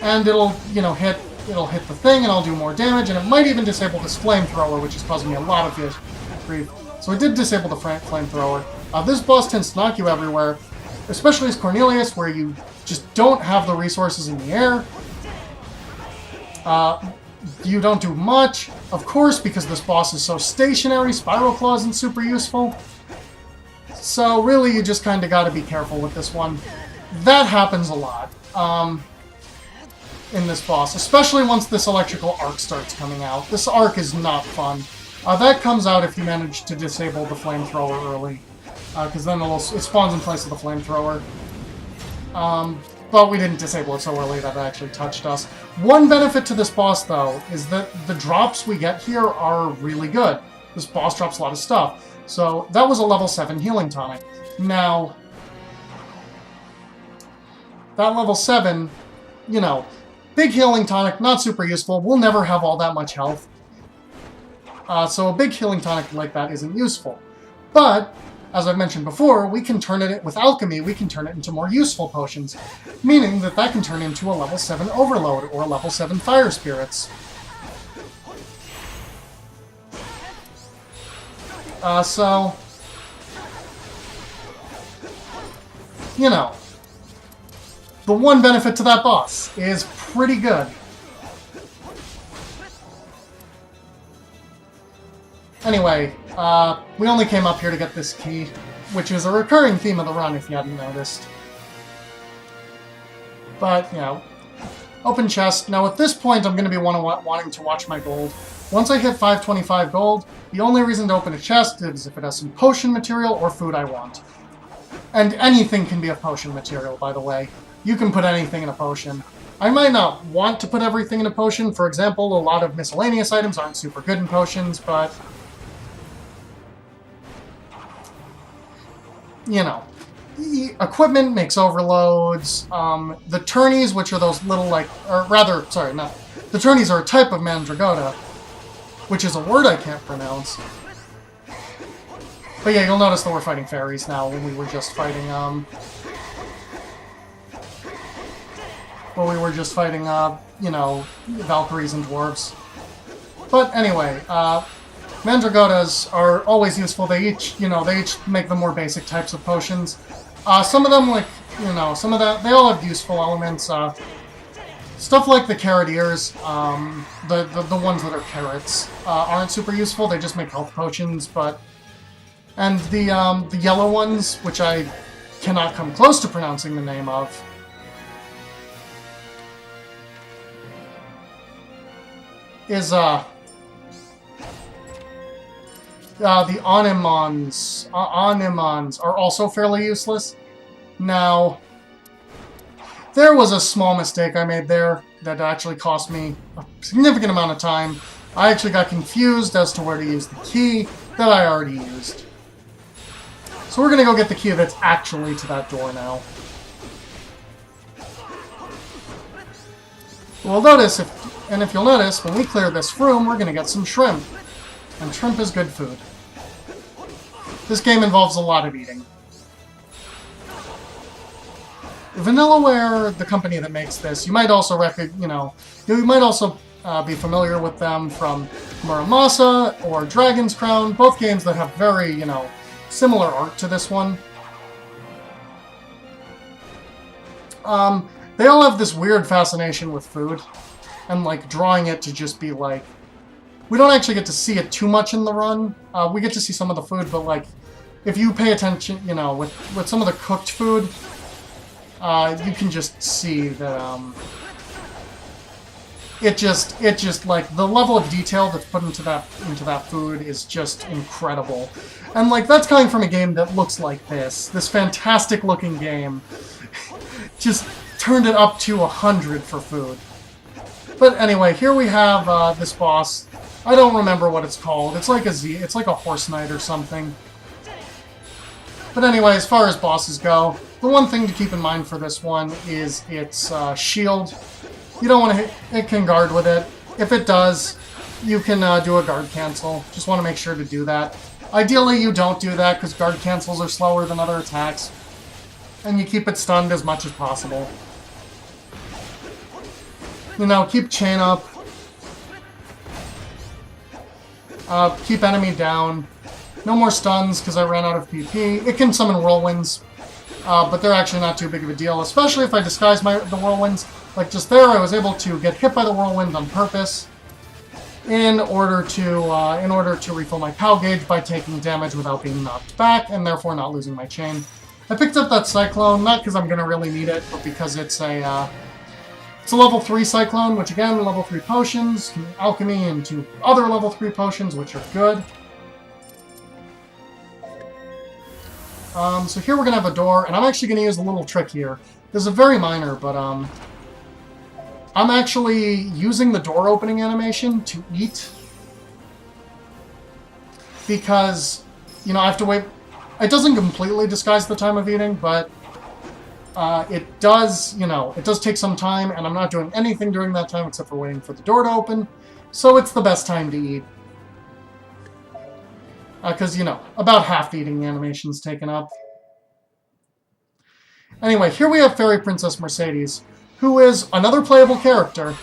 and it'll, you know, hit the thing, and I'll do more damage, and it might even disable this flamethrower, which is causing me a lot of grief. So I did disable the flamethrower. This boss tends to knock you everywhere, especially as Cornelius, where you just don't have the resources in the air. You don't do much, of course, because this boss is so stationary. Spiral Claw isn't super useful. So really, you just kind of got to be careful with this one. That happens a lot in this boss, especially once this electrical arc starts coming out. This arc is not fun. That comes out if you manage to disable the flamethrower early, because then it spawns in place of the flamethrower. But we didn't disable it so early that it actually touched us. One benefit to this boss, though, is that the drops we get here are really good. This boss drops a lot of stuff. So that was a level 7 healing tonic. Now, that level 7, you know, big healing tonic, not super useful. We'll never have all that much health. So a big healing tonic like that isn't useful. But, as I've mentioned before, we can turn it, with alchemy, we can turn it into more useful potions. Meaning that that can turn into a level 7 overload, or a level 7 fire spirits. So, you know, the one benefit to that boss is pretty good. Anyway, we only came up here to get this key, which is a recurring theme of the run, if you hadn't noticed. But, you know, open chest. Now, at this point, I'm going to be wanting to watch my gold. Once I hit 525 gold, the only reason to open a chest is if it has some potion material or food I want. And anything can be a potion material, by the way. You can put anything in a potion. I might not want to put everything in a potion. For example, a lot of miscellaneous items aren't super good in potions, but, you know, equipment makes overloads. The tourneys, which are those little, like, or rather, sorry, not the tourneys are a type of mandragora, which is a word I can't pronounce. But yeah, you'll notice that we're fighting fairies now when we were just fighting, you know, Valkyries and dwarves. But anyway, mandragoras are always useful. They each make the more basic types of potions. Some of them, like, you know, some of that, they all have useful elements. Stuff like the carrot ears, the ones that are carrots, aren't super useful. They just make health potions, but... And the yellow ones, which I cannot come close to pronouncing the name of, is, the Animons. Animons are also fairly useless. Now, there was a small mistake I made there that actually cost me a significant amount of time. I actually got confused as to where to use the key that I already used. So we're going to go get the key that's actually to that door now. We'll notice, if you'll notice, when we clear this room, we're going to get some shrimp. And shrimp is good food. This game involves a lot of eating. Vanillaware, the company that makes this, you might also be familiar with them from Muramasa or Dragon's Crown, both games that have very, similar art to this one. They all have this weird fascination with food, and, like, drawing it to just be, like... We don't actually get to see it too much in the run. We get to see some of the food, but, like, if you pay attention, with some of the cooked food, you can just see that, it just, like, the level of detail that's put into that food is just incredible. And, like, that's coming from a game that looks like this fantastic-looking game. Just turned it up to 100 for food. But anyway, here we have this boss. I don't remember what it's called. It's like a horse knight or something. But anyway, as far as bosses go, the one thing to keep in mind for this one is its shield. You don't want to hit... It can guard with it. If it does, you can do a guard cancel. Just want to make sure to do that. Ideally, you don't do that, because guard cancels are slower than other attacks. And you keep it stunned as much as possible. Keep chain up. Keep enemy down. No more stuns, because I ran out of PP. It can summon whirlwinds, but they're actually not too big of a deal, especially if I disguise the whirlwinds. Like just there, I was able to get hit by the whirlwind on purpose in order to refill my POW gauge by taking damage without being knocked back, and therefore not losing my chain. I picked up that Cyclone, not because I'm going to really need it, but because it's a level 3 Cyclone, which again, level 3 potions, can alchemy into other level 3 potions, which are good. So here we're going to have a door, and I'm actually going to use a little trick here. This is very minor, but I'm actually using the door opening animation to eat. Because, I have to wait. It doesn't completely disguise the time of eating, but it does, it does take some time, and I'm not doing anything during that time except for waiting for the door to open. So it's the best time to eat. Because, about half the eating animation's taken up. Anyway, here we have Fairy Princess Mercedes, who is another playable character,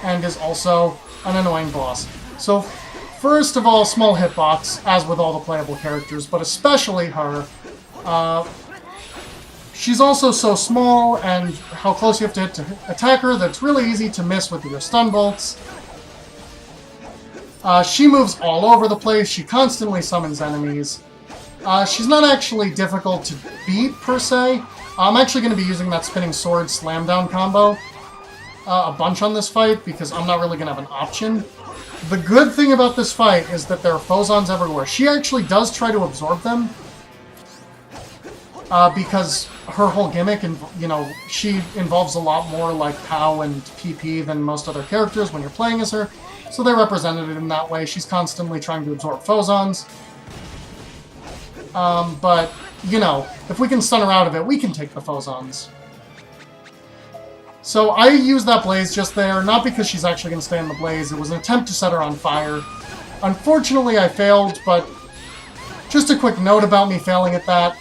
and is also an annoying boss. So, first of all, small hitbox, as with all the playable characters, but especially her. She's also so small, and how close you have to hit to attack her, that's really easy to miss with your stun bolts. She moves all over the place, she constantly summons enemies. She's not actually difficult to beat, per se. I'm actually going to be using that spinning sword slam down combo a bunch on this fight, because I'm not really going to have an option. The good thing about this fight is that there are Phozons everywhere. She actually does try to absorb them, because her whole gimmick, and she involves a lot more like POW and PP than most other characters when you're playing as her. So they represented it in that way. She's constantly trying to absorb Phozons. But you know, if we can stun her out of it, we can take the Phozons. So I used that blaze just there, not because she's actually going to stay in the blaze. It was an attempt to set her on fire. Unfortunately, I failed, but just a quick note about me failing at that.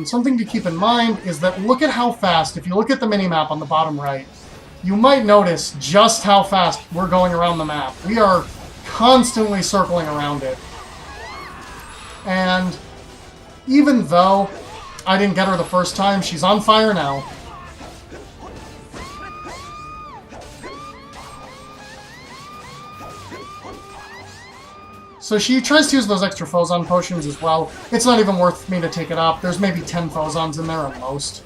Something to keep in mind is that look at how fast, if you look at the minimap on the bottom right, you might notice just how fast we're going around the map. We are constantly circling around it. And even though I didn't get her the first time, she's on fire now. So she tries to use those extra Phozon potions as well. It's not even worth me to take it up. There's maybe 10 Phozons in there at most.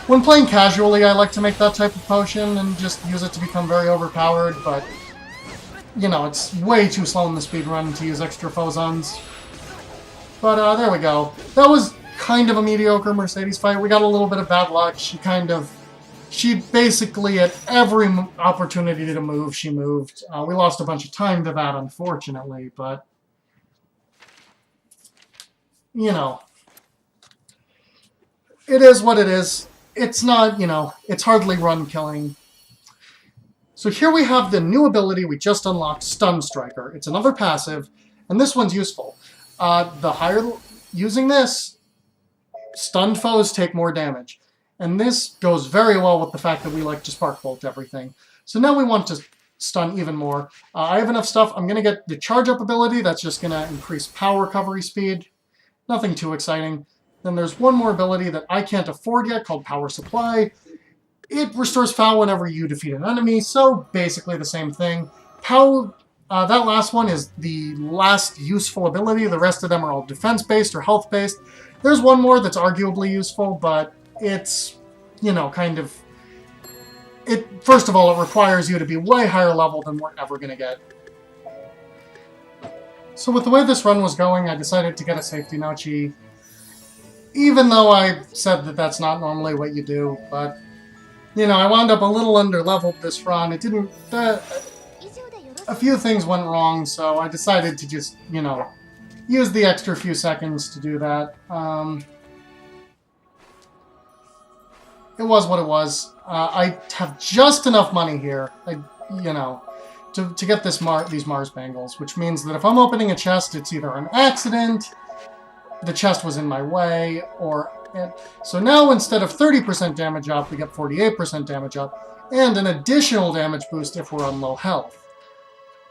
When playing casually, I like to make that type of potion and just use it to become very overpowered, but, you know, it's way too slow in the speedrun to use extra Phozons. But there we go. That was kind of a mediocre Mercedes fight. We got a little bit of bad luck. She basically, at every opportunity to move, she moved. We lost a bunch of time to that, unfortunately, but, you know, it is what it is. It's not, you know, it's hardly run killing. So here we have the new ability we just unlocked, Stun Striker. It's another passive, and this one's useful. Using this, stunned foes take more damage. And this goes very well with the fact that we like to Spark Bolt everything. So now we want to stun even more. I have enough stuff. I'm going to get the Charge Up ability. That's just going to increase power recovery speed. Nothing too exciting. Then there's one more ability that I can't afford yet called Power Supply. It restores Foul whenever you defeat an enemy, so basically the same thing. That last one is the last useful ability. The rest of them are all defense-based or health-based. There's one more that's arguably useful, but it's, you know, kind of... First of all, it requires you to be way higher level than we're ever going to get. So with the way this run was going, I decided to get a Safety Nochi. Even though I said that that's not normally what you do, but, you know, I wound up a little under-leveled this run. It didn't... a few things went wrong, so I decided to just, you know, use the extra few seconds to do that. It was what it was. I have just enough money here, you know, to get these Mars Bangles, which means that if I'm opening a chest, it's either an accident, the chest was in my way, or... So now instead of 30% damage up, we get 48% damage up, and an additional damage boost if we're on low health.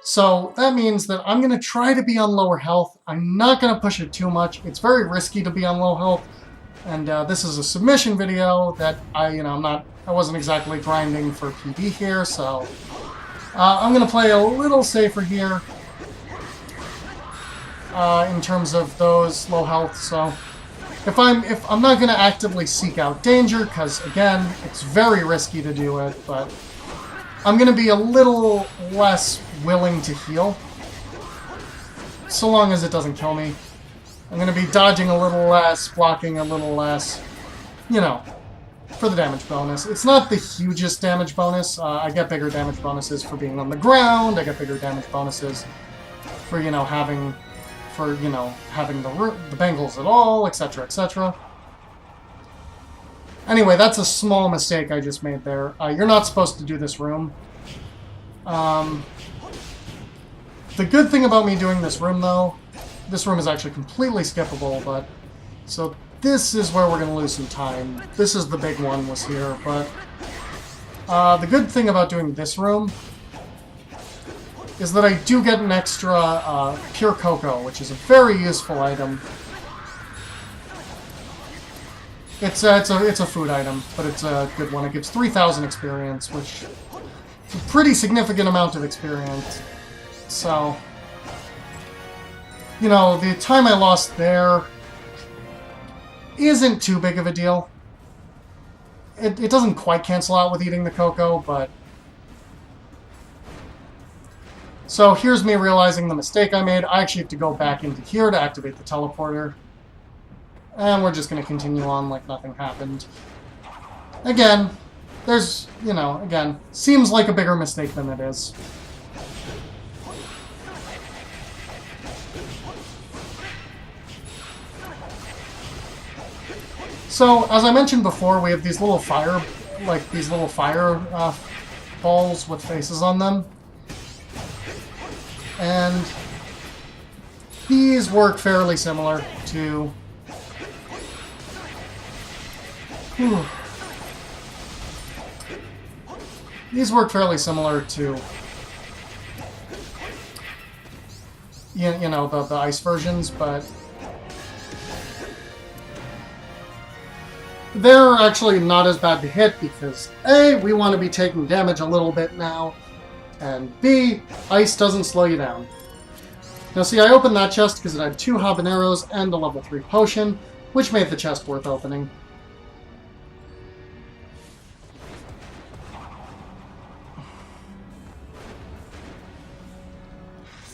So that means that I'm going to try to be on lower health. I'm not going to push it too much. It's very risky to be on low health. And this is a submission video that I wasn't exactly grinding for PB here, so I'm going to play a little safer here in terms of those low health. So if I'm not going to actively seek out danger, because again, it's very risky to do it, but I'm going to be a little less willing to heal, so long as it doesn't kill me. I'm going to be dodging a little less, blocking a little less, you know, for the damage bonus. It's not the hugest damage bonus. I get bigger damage bonuses for being on the ground. I get bigger damage bonuses for, you know, having the bangles at all, etc., etc. Anyway, that's a small mistake I just made there. You're not supposed to do this room. The good thing about me doing this room, though, this room is actually completely skippable, but... So this is where we're going to lose some time. This is the big one was here, but... the good thing about doing this room is that I do get an extra Pure Cocoa, which is a very useful item. It's a food item, but it's a good one. It gives 3,000 experience, which is a pretty significant amount of experience. So, you know, the time I lost there isn't too big of a deal. It doesn't quite cancel out with eating the cocoa, but... So here's me realizing the mistake I made. I actually have to go back into here to activate the teleporter. And we're just going to continue on like nothing happened. Again, there's, you know, again, seems like a bigger mistake than it is. So, as I mentioned before, we have these little fire balls with faces on them. And these work fairly similar to... These work fairly similar to... You know, the ice versions, but... They're actually not as bad to hit because A, we want to be taking damage a little bit now, and B, ice doesn't slow you down. Now see, I opened that chest because it had 2 habaneros and a level 3 potion, which made the chest worth opening.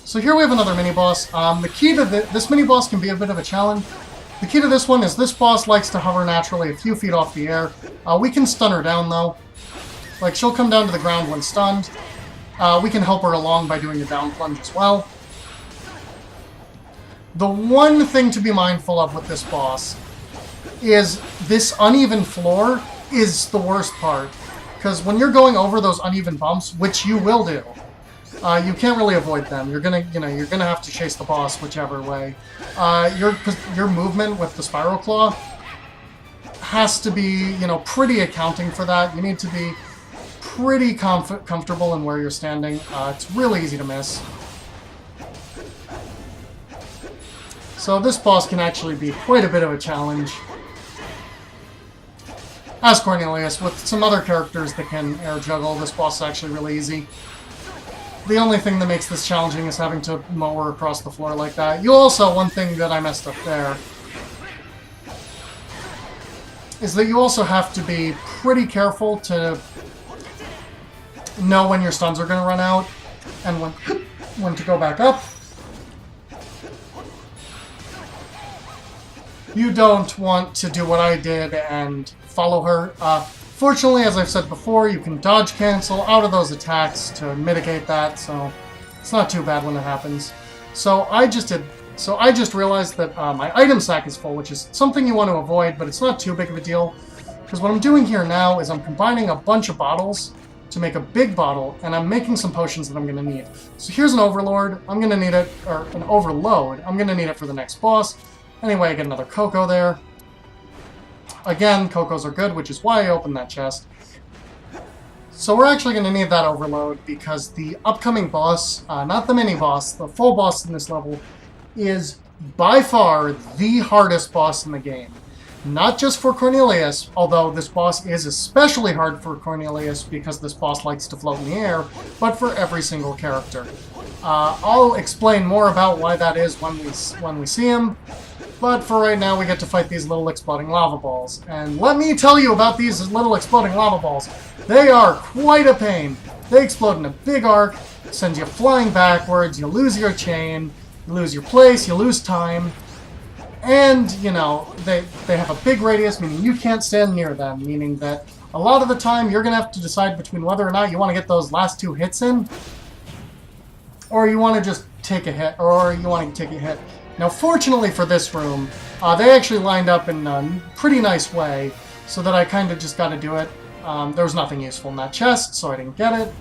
So here we have another mini-boss. The key to this mini-boss can be a bit of a challenge. The key to this one is this boss likes to hover naturally a few feet off the air. We can stun her down, though. Like, she'll come down to the ground when stunned. We can help her along by doing a down plunge as well. The one thing to be mindful of with this boss is this uneven floor is the worst part. Because when you're going over those uneven bumps, which you will do, you can't really avoid them. You're gonna have to chase the boss whichever way. Your movement with the spiral claw has to be, pretty accounting for that. You need to be pretty comfortable in where you're standing. It's really easy to miss. So this boss can actually be quite a bit of a challenge. As Cornelius, with some other characters that can air juggle, this boss is actually really easy. The only thing that makes this challenging is having to mower across the floor like that. One thing that I messed up there, is that you also have to be pretty careful to know when your stuns are going to run out, and when to go back up. You don't want to do what I did and follow her. Fortunately, as I've said before, you can dodge cancel out of those attacks to mitigate that, so it's not too bad when it happens. So I just realized that my item sack is full, which is something you want to avoid, but it's not too big of a deal. Because what I'm doing here now is I'm combining a bunch of bottles to make a big bottle, and I'm making some potions that I'm going to need. So here's an overlord. I'm going to need it, or an overload. I'm going to need it for the next boss. Anyway, I get another cocoa there. Again, cocos are good, which is why I opened that chest. So we're actually going to need that overload because the upcoming boss, not the mini-boss, the full boss in this level, is by far the hardest boss in the game. Not just for Cornelius, although this boss is especially hard for Cornelius because this boss likes to float in the air, but for every single character. I'll explain more about why that is when we see him. But for right now, we get to fight these little exploding lava balls. And let me tell you about these little exploding lava balls. They are quite a pain. They explode in a big arc, send you flying backwards, you lose your chain, you lose your place, you lose time. And, they have a big radius, meaning you can't stand near them, meaning that a lot of the time you're going to have to decide between whether or not you want to get those last 2 hits in, or you want to just take a hit, or you want to take a hit. Now, fortunately for this room, they actually lined up in a pretty nice way, so that I kind of just got to do it. There was nothing useful in that chest, so I didn't get it.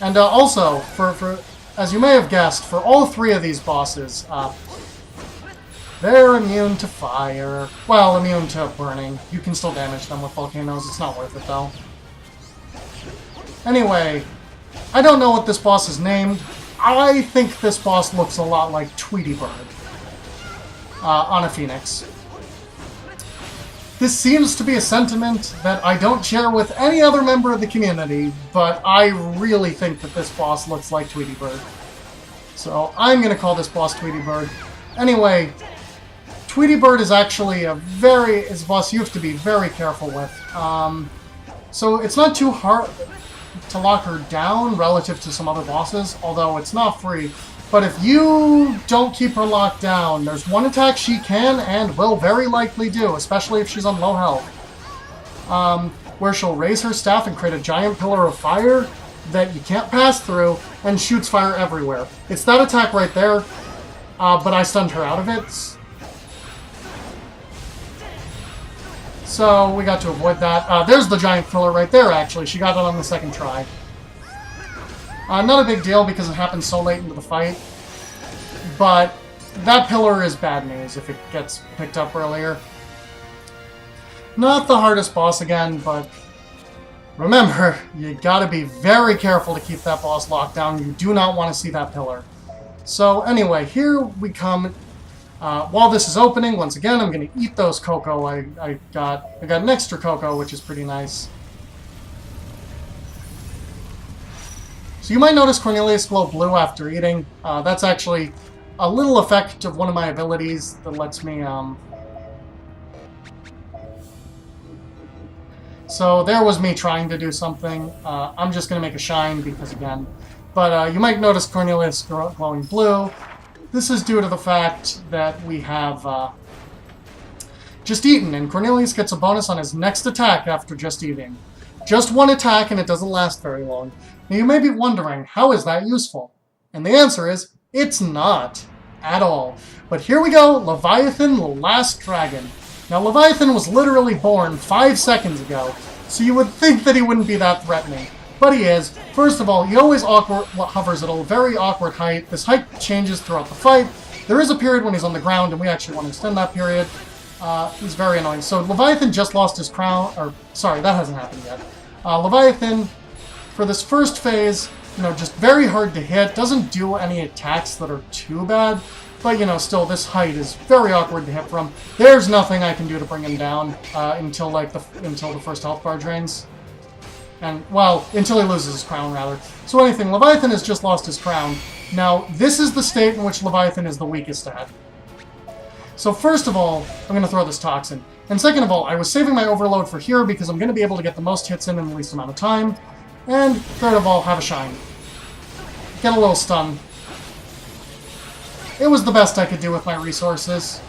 And also, as you may have guessed, for all 3 of these bosses, they're immune to fire. Well, immune to burning. You can still damage them with volcanoes, it's not worth it though. Anyway, I don't know what this boss is named. I think this boss looks a lot like Tweety Bird on a phoenix. This seems to be a sentiment that I don't share with any other member of the community, but I really think that this boss looks like Tweety Bird. So I'm going to call this boss Tweety Bird. Anyway, Tweety Bird is actually a boss you have to be very careful with. So it's not too hard to lock her down relative to some other bosses, although it's not free. But if you don't keep her locked down, there's one attack she can and will very likely do, especially if she's on low health, where she'll raise her staff and create a giant pillar of fire that you can't pass through and shoots fire everywhere. It's that attack right there. but I stunned her out of it. So we got to avoid that. There's the giant killer right there, actually. She got it on the second try. Not a big deal because it happened so late into the fight. But that pillar is bad news if it gets picked up earlier. Not the hardest boss again, but remember, you gotta be very careful to keep that boss locked down. You do not want to see that pillar. So anyway, here we come. While this is opening, once again, I'm going to eat those cocoa. I got an extra cocoa, which is pretty nice. So you might notice Cornelius glow blue after eating. That's actually a little effect of one of my abilities that lets me... So there was me trying to do something. I'm just going to make a shine because, again... But you might notice Cornelius glowing blue. This is due to the fact that we have just eaten, and Cornelius gets a bonus on his next attack after just eating. Just one attack, and it doesn't last very long. Now you may be wondering, how is that useful? And the answer is, it's not. At all. But here we go, Leviathan, the Last Dragon. Now Leviathan was literally born 5 seconds ago, so you would think that he wouldn't be that threatening. But he is. First of all, he always hovers at a very awkward height. This height changes throughout the fight. There is a period when he's on the ground, and we actually want to extend that period. He's very annoying. So Leviathan just lost his crown, or sorry, that hasn't happened yet. Leviathan, for this first phase, you know, just very hard to hit. Doesn't do any attacks that are too bad, but you know, still this height is very awkward to hit from. There's nothing I can do to bring him down until the first health bar drains. And, well, until he loses his crown, rather. So anything, Leviathan has just lost his crown. Now, this is the state in which Leviathan is the weakest at. So first of all, I'm going to throw this toxin. And second of all, I was saving my overload for here because I'm going to be able to get the most hits in the least amount of time. And third of all, have a shine. Get a little stun. It was the best I could do with my resources.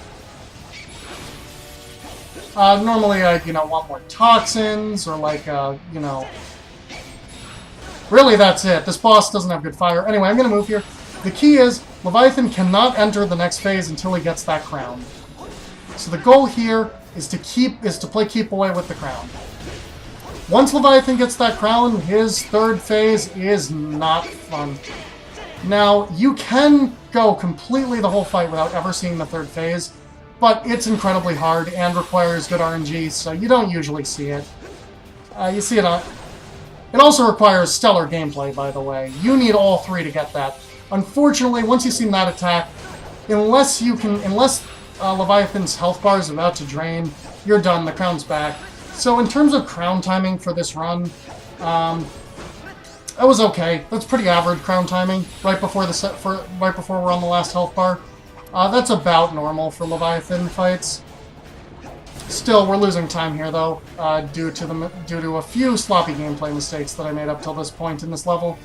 Normally I'd, you know, want more toxins, or like, you know... Really, that's it. This boss doesn't have good fire. Anyway, I'm gonna move here. The key is, Leviathan cannot enter the next phase until he gets that crown. So the goal here is to play keep away with the crown. Once Leviathan gets that crown, his third phase is not fun. Now, you can go completely the whole fight without ever seeing the third phase, but it's incredibly hard and requires good RNG, so you don't usually see it. You see it on... It also requires stellar gameplay, by the way. You need all three to get that. Unfortunately, once you've seen that attack, unless Leviathan's health bar is about to drain, you're done, the crown's back. So in terms of crown timing for this run, that was okay. That's pretty average crown timing, right before we're on the last health bar. That's about normal for Leviathan fights. Still, we're losing time here, though, due to a few sloppy gameplay mistakes that I made up till this point in this level.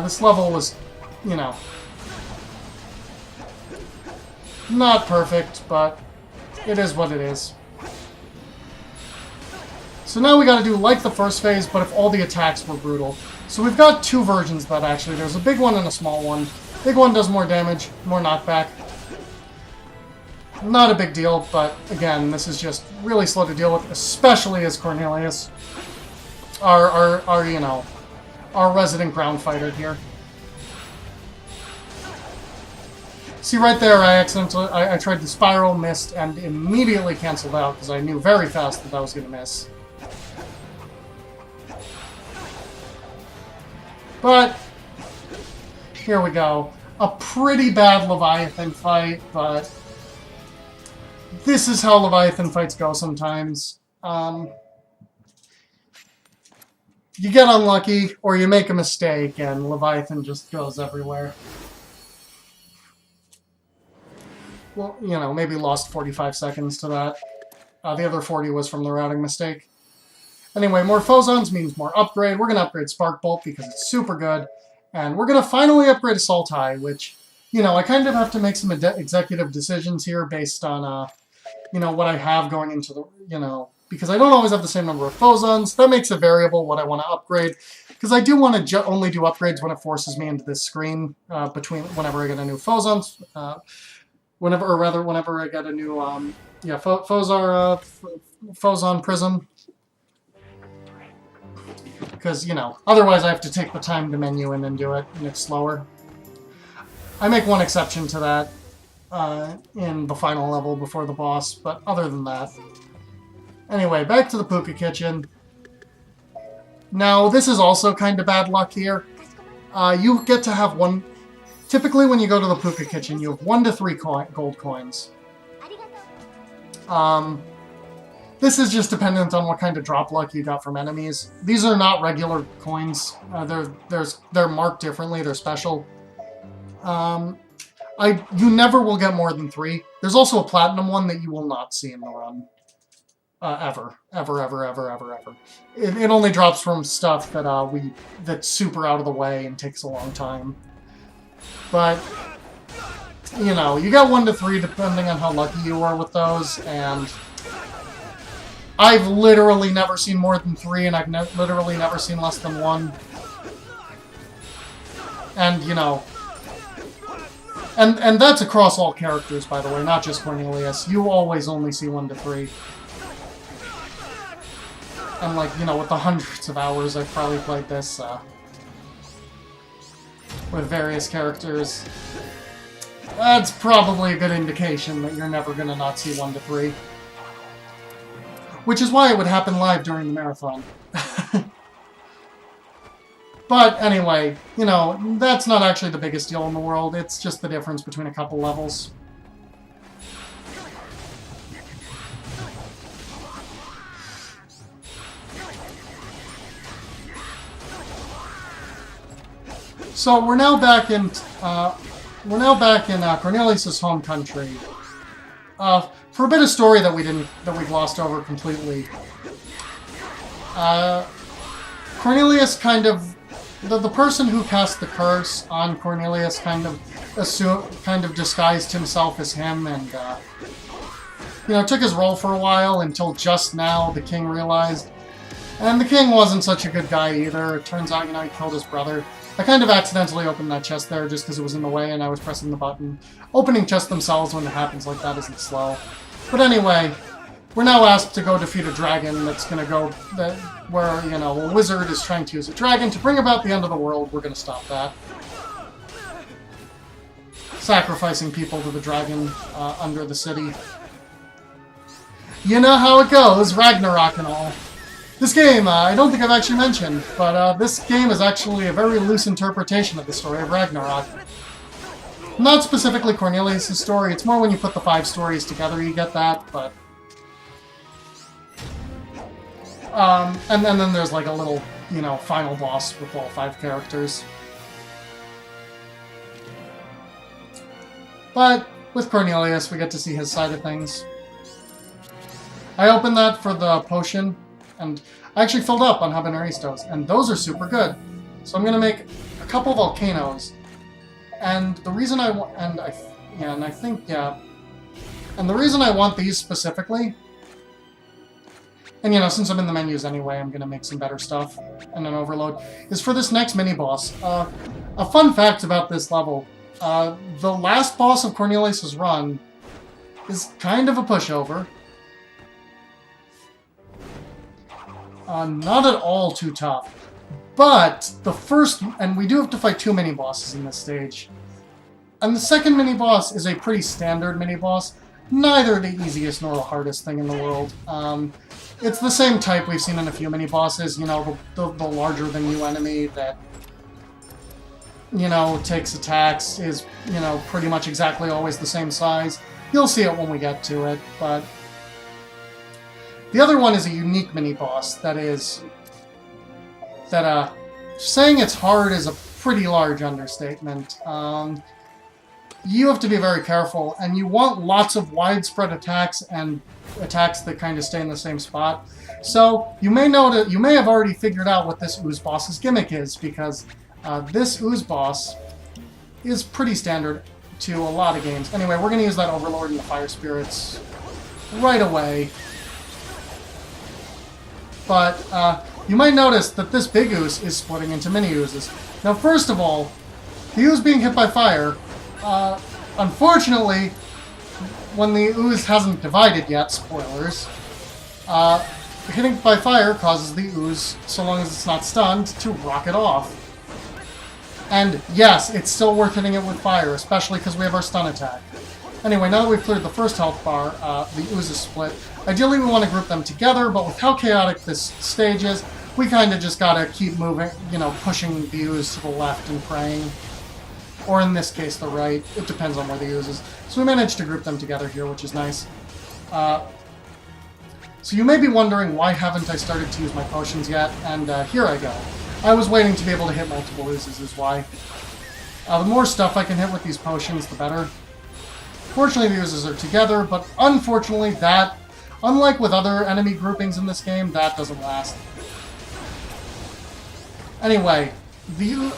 This level was, you know, not perfect, but it is what it is. So now we gotta do like the first phase, but if all the attacks were brutal. So we've got two versions of that, actually. There's a big one and a small one. Big one does more damage, more knockback. Not a big deal, but again, this is just really slow to deal with, especially as Cornelius, you know, our resident ground fighter here. See right there, I tried to spiral, missed, and immediately canceled out because I knew very fast that I was going to miss. But here we go. A pretty bad Leviathan fight, but this is how Leviathan fights go sometimes. You get unlucky, or you make a mistake, and Leviathan just goes everywhere. Well, you know, maybe lost 45 seconds to that. The other 40 was from the routing mistake. Anyway, more Phozons means more upgrade. We're going to upgrade Spark Bolt because it's super good. And we're going to finally upgrade Assault Eye, which, you know, I kind of have to make some executive decisions here based on, you know, what I have going into the, you know, because I don't always have the same number of Phozons. That makes it variable what I want to upgrade. Because because I do want to only do upgrades when it forces me into this screen between whenever I get a new Phozon, whenever I get a new Phozon Prism. Because, otherwise I have to take the time to menu in and do it, and it's slower. I make one exception to that in the final level before the boss, but other than that. Anyway, back to the Puka Kitchen. Now, this is also kind of bad luck here. You get to have one... Typically, when you go to the Puka Kitchen, you have 1 to 3 gold coins. This is just dependent on what kind of drop luck you got from enemies. These are not regular coins. They're marked differently. They're special. You never will get more than 3. There's also a platinum one that you will not see in the run. Ever. It only drops from stuff that's super out of the way and takes a long time. But, you get 1 to 3 depending on how lucky you are with those, and I've literally never seen more than 3, and I've literally never seen less than 1. And, and that's across all characters, by the way, not just Cornelius. You always only see 1 to 3. And, with the hundreds of hours I've probably played this, with various characters, that's probably a good indication that you're never going to not see 1 to 3. Which is why it would happen live during the marathon. But anyway, that's not actually the biggest deal in the world. It's just the difference between a couple levels. So we're now back in Cornelius' home country. For a bit of story that we've lost over completely. Cornelius kind of the person who cast the curse on Cornelius kind of disguised himself as him, and took his role for a while until just now the king realized. And the king wasn't such a good guy either. It turns out, he killed his brother. I kind of accidentally opened that chest there just because it was in the way and I was pressing the button. Opening chests themselves when it happens like that isn't slow. But anyway, we're now asked to go defeat a dragon that's going to go... where, a wizard is trying to use a dragon to bring about the end of the world. We're going to stop that. Sacrificing people to the dragon under the city. You know how it goes, Ragnarok and all. This game, I don't think I've actually mentioned, but this game is actually a very loose interpretation of the story of Ragnarok. Not specifically Cornelius' story, it's more when you put the 5 stories together you get that, but... and then there's like a little, final boss with all 5 characters. But with Cornelius, we get to see his side of things. I opened that for the potion, and I actually filled up on Habaneristos, and those are super good. So I'm going to make a couple volcanoes. And the reason I want... And the reason I want these specifically... And, since I'm in the menus anyway, I'm going to make some better stuff and an overload, is for this next mini-boss. A fun fact about this level, the last boss of Cornelius' run is kind of a pushover. Not at all too tough. But the first... And we do have to fight 2 mini-bosses in this stage. And the second mini-boss is a pretty standard mini-boss. Neither the easiest nor the hardest thing in the world. It's the same type we've seen in a few mini-bosses. The larger-than-you enemy that, takes attacks, is, pretty much exactly always the same size. You'll see it when we get to it, but... The other one is a unique mini-boss saying it's hard is a pretty large understatement. You have to be very careful, and you want lots of widespread attacks and attacks that kind of stay in the same spot. So you may have already figured out what this ooze boss's gimmick is, because this ooze boss is pretty standard to a lot of games. Anyway, we're going to use that Overlord and the Fire Spirits right away. But you might notice that this big ooze is splitting into mini oozes. Now, first of all, the ooze being hit by fire, unfortunately, when the ooze hasn't divided yet, spoilers, hitting by fire causes the ooze, so long as it's not stunned, to rocket off. And yes, it's still worth hitting it with fire, especially because we have our stun attack. Anyway, now that we've cleared the first health bar, the ooze is split. Ideally, we want to group them together, but with how chaotic this stage is, we kind of just gotta keep moving, you know, pushing the ooze to the left and praying. Or in this case, the right. It depends on where the ooze is. So we managed to group them together here, which is nice. So you may be wondering, why haven't I started to use my potions yet? And here I go. I was waiting to be able to hit multiple oozes is why. The more stuff I can hit with these potions, the better. Fortunately, the oozes are together, but unfortunately, that, unlike with other enemy groupings in this game, that doesn't last. Anyway, the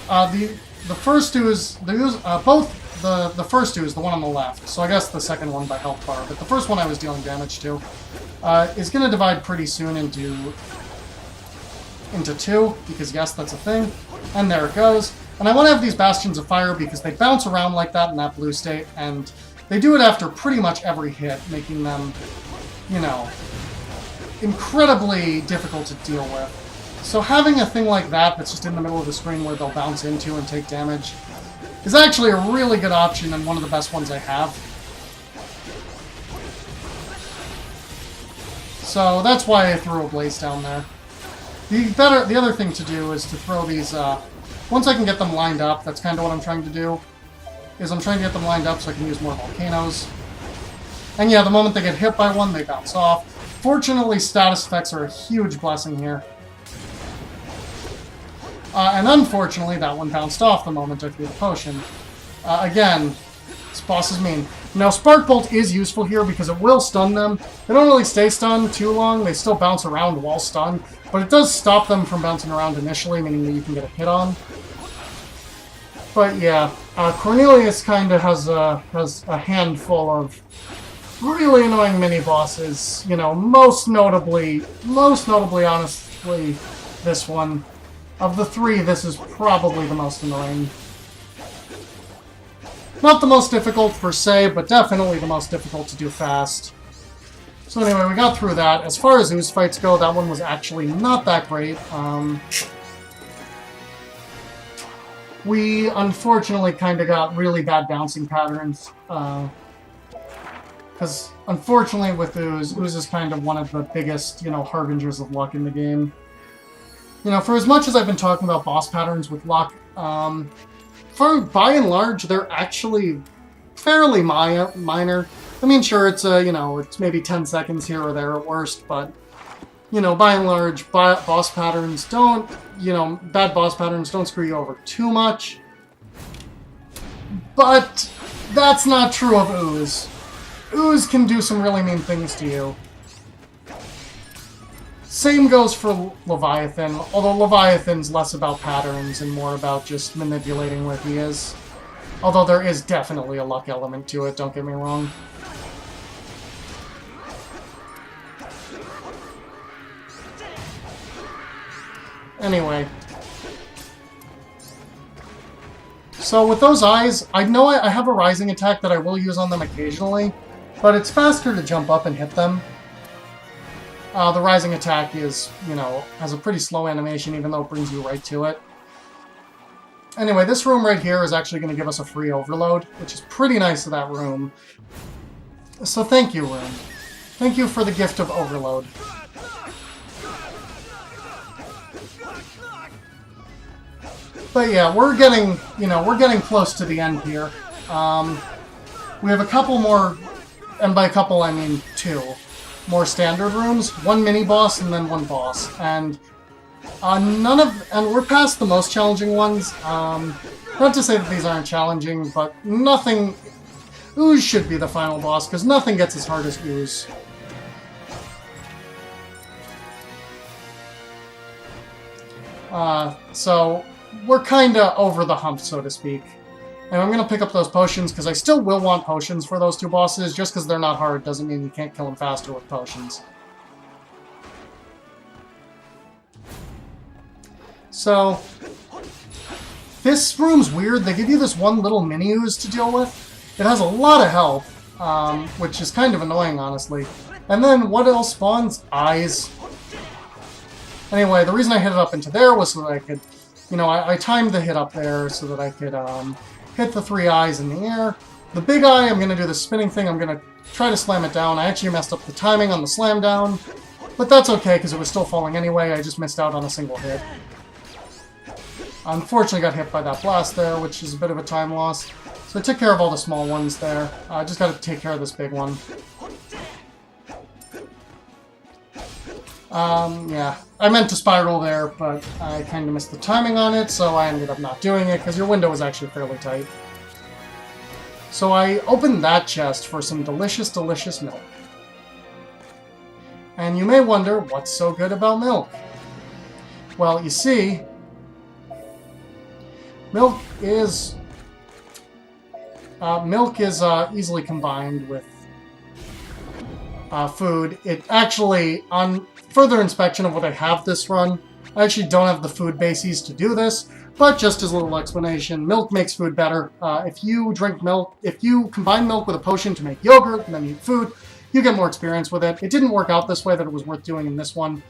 first ooze, the first ooze, the one on the left, so I guess the second one by health bar, but the first one I was dealing damage to, is going to divide pretty soon into two, because yes, that's a thing. And there it goes. And I want to have these Bastions of Fire because they bounce around like that in that blue state, and they do it after pretty much every hit, making them, you know, incredibly difficult to deal with. So having a thing like that that's just in the middle of the screen where they'll bounce into and take damage is actually a really good option and one of the best ones I have. So that's why I threw a Blaze down there. The other thing to do is to throw these, once I can get them lined up, that's kind of what I'm trying to do, is I'm trying to get them lined up so I can use more volcanoes. And yeah, the moment they get hit by one, they bounce off. Fortunately, status effects are a huge blessing here. And unfortunately, that one bounced off the moment I threw the potion. Again, this boss is mean. Now, Spark Bolt is useful here because it will stun them. They don't really stay stunned too long. They still bounce around while stunned. But it does stop them from bouncing around initially, meaning that you can get a hit on. But yeah, Cornelius kind of has a handful of really annoying mini-bosses. You know, most notably, honestly, this one. Of the three, this is probably the most annoying. Not the most difficult per se, but definitely the most difficult to do fast. So anyway, we got through that. As far as ooze fights go, that one was actually not that great. We unfortunately kind of got really bad bouncing patterns. Because unfortunately with ooze is kind of one of the biggest, you know, harbingers of luck in the game. You know, for as much as I've been talking about boss patterns with luck, by and large, they're actually fairly minor. I mean, sure, it's you know, it's maybe 10 seconds here or there at worst, but, you know, by and large, boss patterns don't, you know, bad boss patterns don't screw you over too much. But that's not true of ooze. Ooze can do some really mean things to you. Same goes for Leviathan, although Leviathan's less about patterns and more about just manipulating where he is. Although there is definitely a luck element to it, don't get me wrong. Anyway. So with those eyes, I know I have a rising attack that I will use on them occasionally, but it's faster to jump up and hit them. The rising attack is, you know, has a pretty slow animation, even though it brings you right to it. Anyway, this room right here is actually going to give us a free overload, which is pretty nice of that room. So thank you, room. Thank you for the gift of overload. But yeah, we're getting, you know, we're getting close to the end here. We have a couple more, and by a couple I mean two. More standard rooms, one mini-boss, and then one boss. And we're past the most challenging ones. Not to say that these aren't challenging, but nothing... Ooze should be the final boss, because nothing gets as hard as Ooze. So, we're kinda over the hump, so to speak. And I'm going to pick up those potions, because I still will want potions for those two bosses. Just because they're not hard doesn't mean you can't kill them faster with potions. So, this room's weird. They give you this one little mini ooze to deal with. It has a lot of health, which is kind of annoying, honestly. And then what else spawns? Eyes. Anyway, the reason I hit it up into there was so that I could, you know, I timed the hit up there so that I could hit the 3 eyes in the air. The big eye, I'm going to do the spinning thing. I'm going to try to slam it down. I actually messed up the timing on the slam down, but that's okay because it was still falling anyway. I just missed out on a single hit. Unfortunately got hit by that blast there, which is a bit of a time loss. So I took care of all the small ones there. I just got to take care of this big one. Yeah, I meant to spiral there, but I kind of missed the timing on it, so I ended up not doing it, because your window was actually fairly tight. So I opened that chest for some delicious, delicious milk. And you may wonder, what's so good about milk? Well, you see, milk is easily combined with food. It actually, on further inspection of what I have this run, I actually don't have the food bases to do this, but just as a little explanation, milk makes food better. If you drink milk, if you combine milk with a potion to make yogurt and then eat food, you get more experience with it. It didn't work out this way that it was worth doing in this one.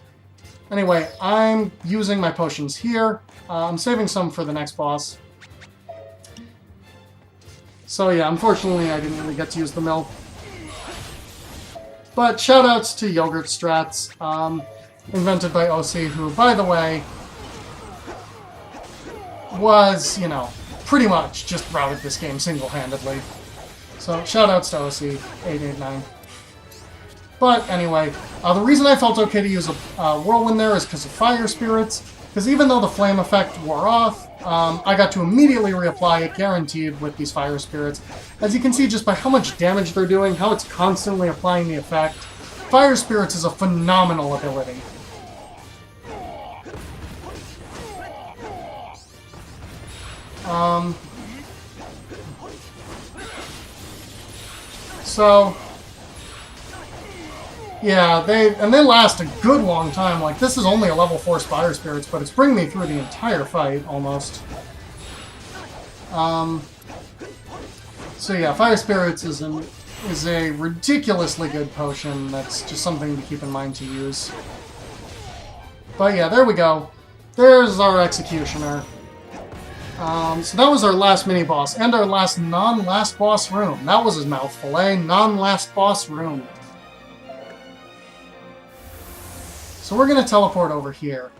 Anyway, I'm using my potions here. I'm saving some for the next boss. So yeah, unfortunately I didn't really get to use the milk. But shoutouts to Yogurt Strats, invented by OC, who, by the way, was, you know, pretty much just routed this game single-handedly. So shoutouts to OC889. But anyway, the reason I felt okay to use a whirlwind there is because of fire spirits. Because even though the flame effect wore off, I got to immediately reapply it, guaranteed, with these fire spirits. As you can see just by how much damage they're doing, how it's constantly applying the effect, fire spirits is a phenomenal ability. So, yeah, they last a good long time. Like, this is only a level 4 Fire Spirits, but it's bringing me through the entire fight, almost. So yeah, Fire Spirits is a ridiculously good potion. That's just something to keep in mind to use. But yeah, there we go. There's our Executioner. So that was our last mini-boss, and our last non-last boss room. That was his mouthful, eh? Non-last boss room. So we're going to teleport over here.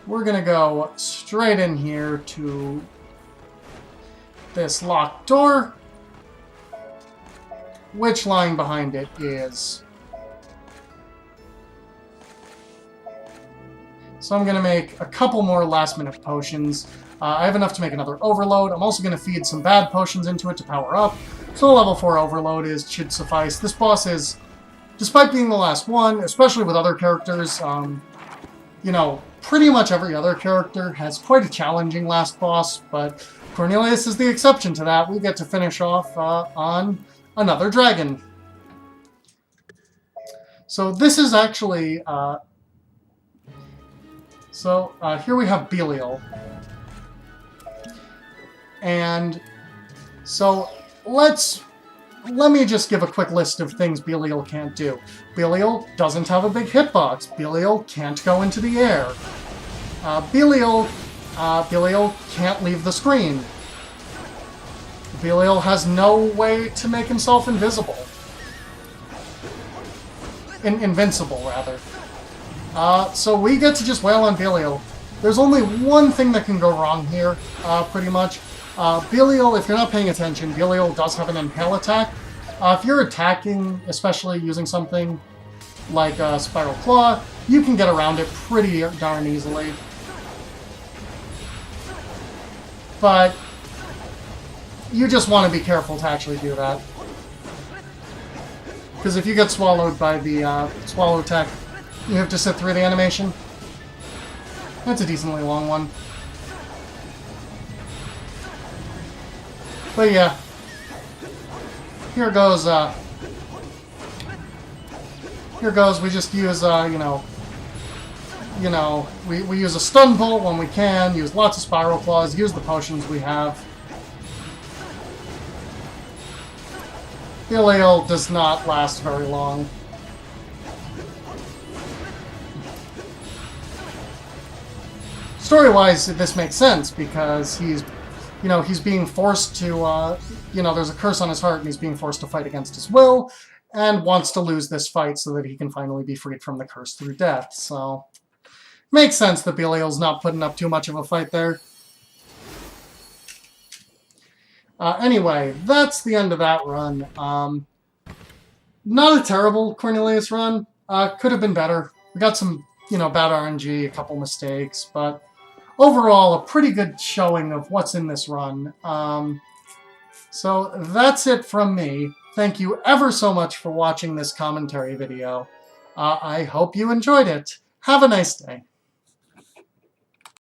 We're going to go straight in here to this locked door, which lying behind it is... So I'm going to make a couple more last-minute potions. I have enough to make another overload. I'm also going to feed some bad potions into it to power up. So a level 4 overload should suffice. This boss is, despite being the last one, especially with other characters, you know, pretty much every other character has quite a challenging last boss, but Cornelius is the exception to that. We get to finish off on another dragon. So this is actually... here we have Belial. And so let me just give a quick list of things Belial can't do. Belial doesn't have a big hitbox. Belial can't go into the air. Belial can't leave the screen. Belial has no way to make himself invisible. Invincible, rather. So we get to just wail on Belial. There's only one thing that can go wrong here, pretty much. Belial, if you're not paying attention, Belial does have an inhale attack. If you're attacking, especially using something like Spiral Claw, you can get around it pretty darn easily. But you just want to be careful to actually do that. Because if you get swallowed by the swallow attack, you have to sit through the animation. That's a decently long one. But yeah, here goes, we just use, you know, you know, we use a stun bolt when we can, use lots of spiral claws, use the potions we have. Belial does not last very long. Story-wise, this makes sense because he's, you know, he's being forced to, you know, there's a curse on his heart and he's being forced to fight against his will and wants to lose this fight so that he can finally be freed from the curse through death. So, makes sense that Belial's not putting up too much of a fight there. Anyway, that's the end of that run. Not a terrible Cornelius run. Could have been better. We got some, you know, bad RNG, a couple mistakes, but overall, a pretty good showing of what's in this run. So that's it from me. Thank you ever so much for watching this commentary video. I hope you enjoyed it. Have a nice day.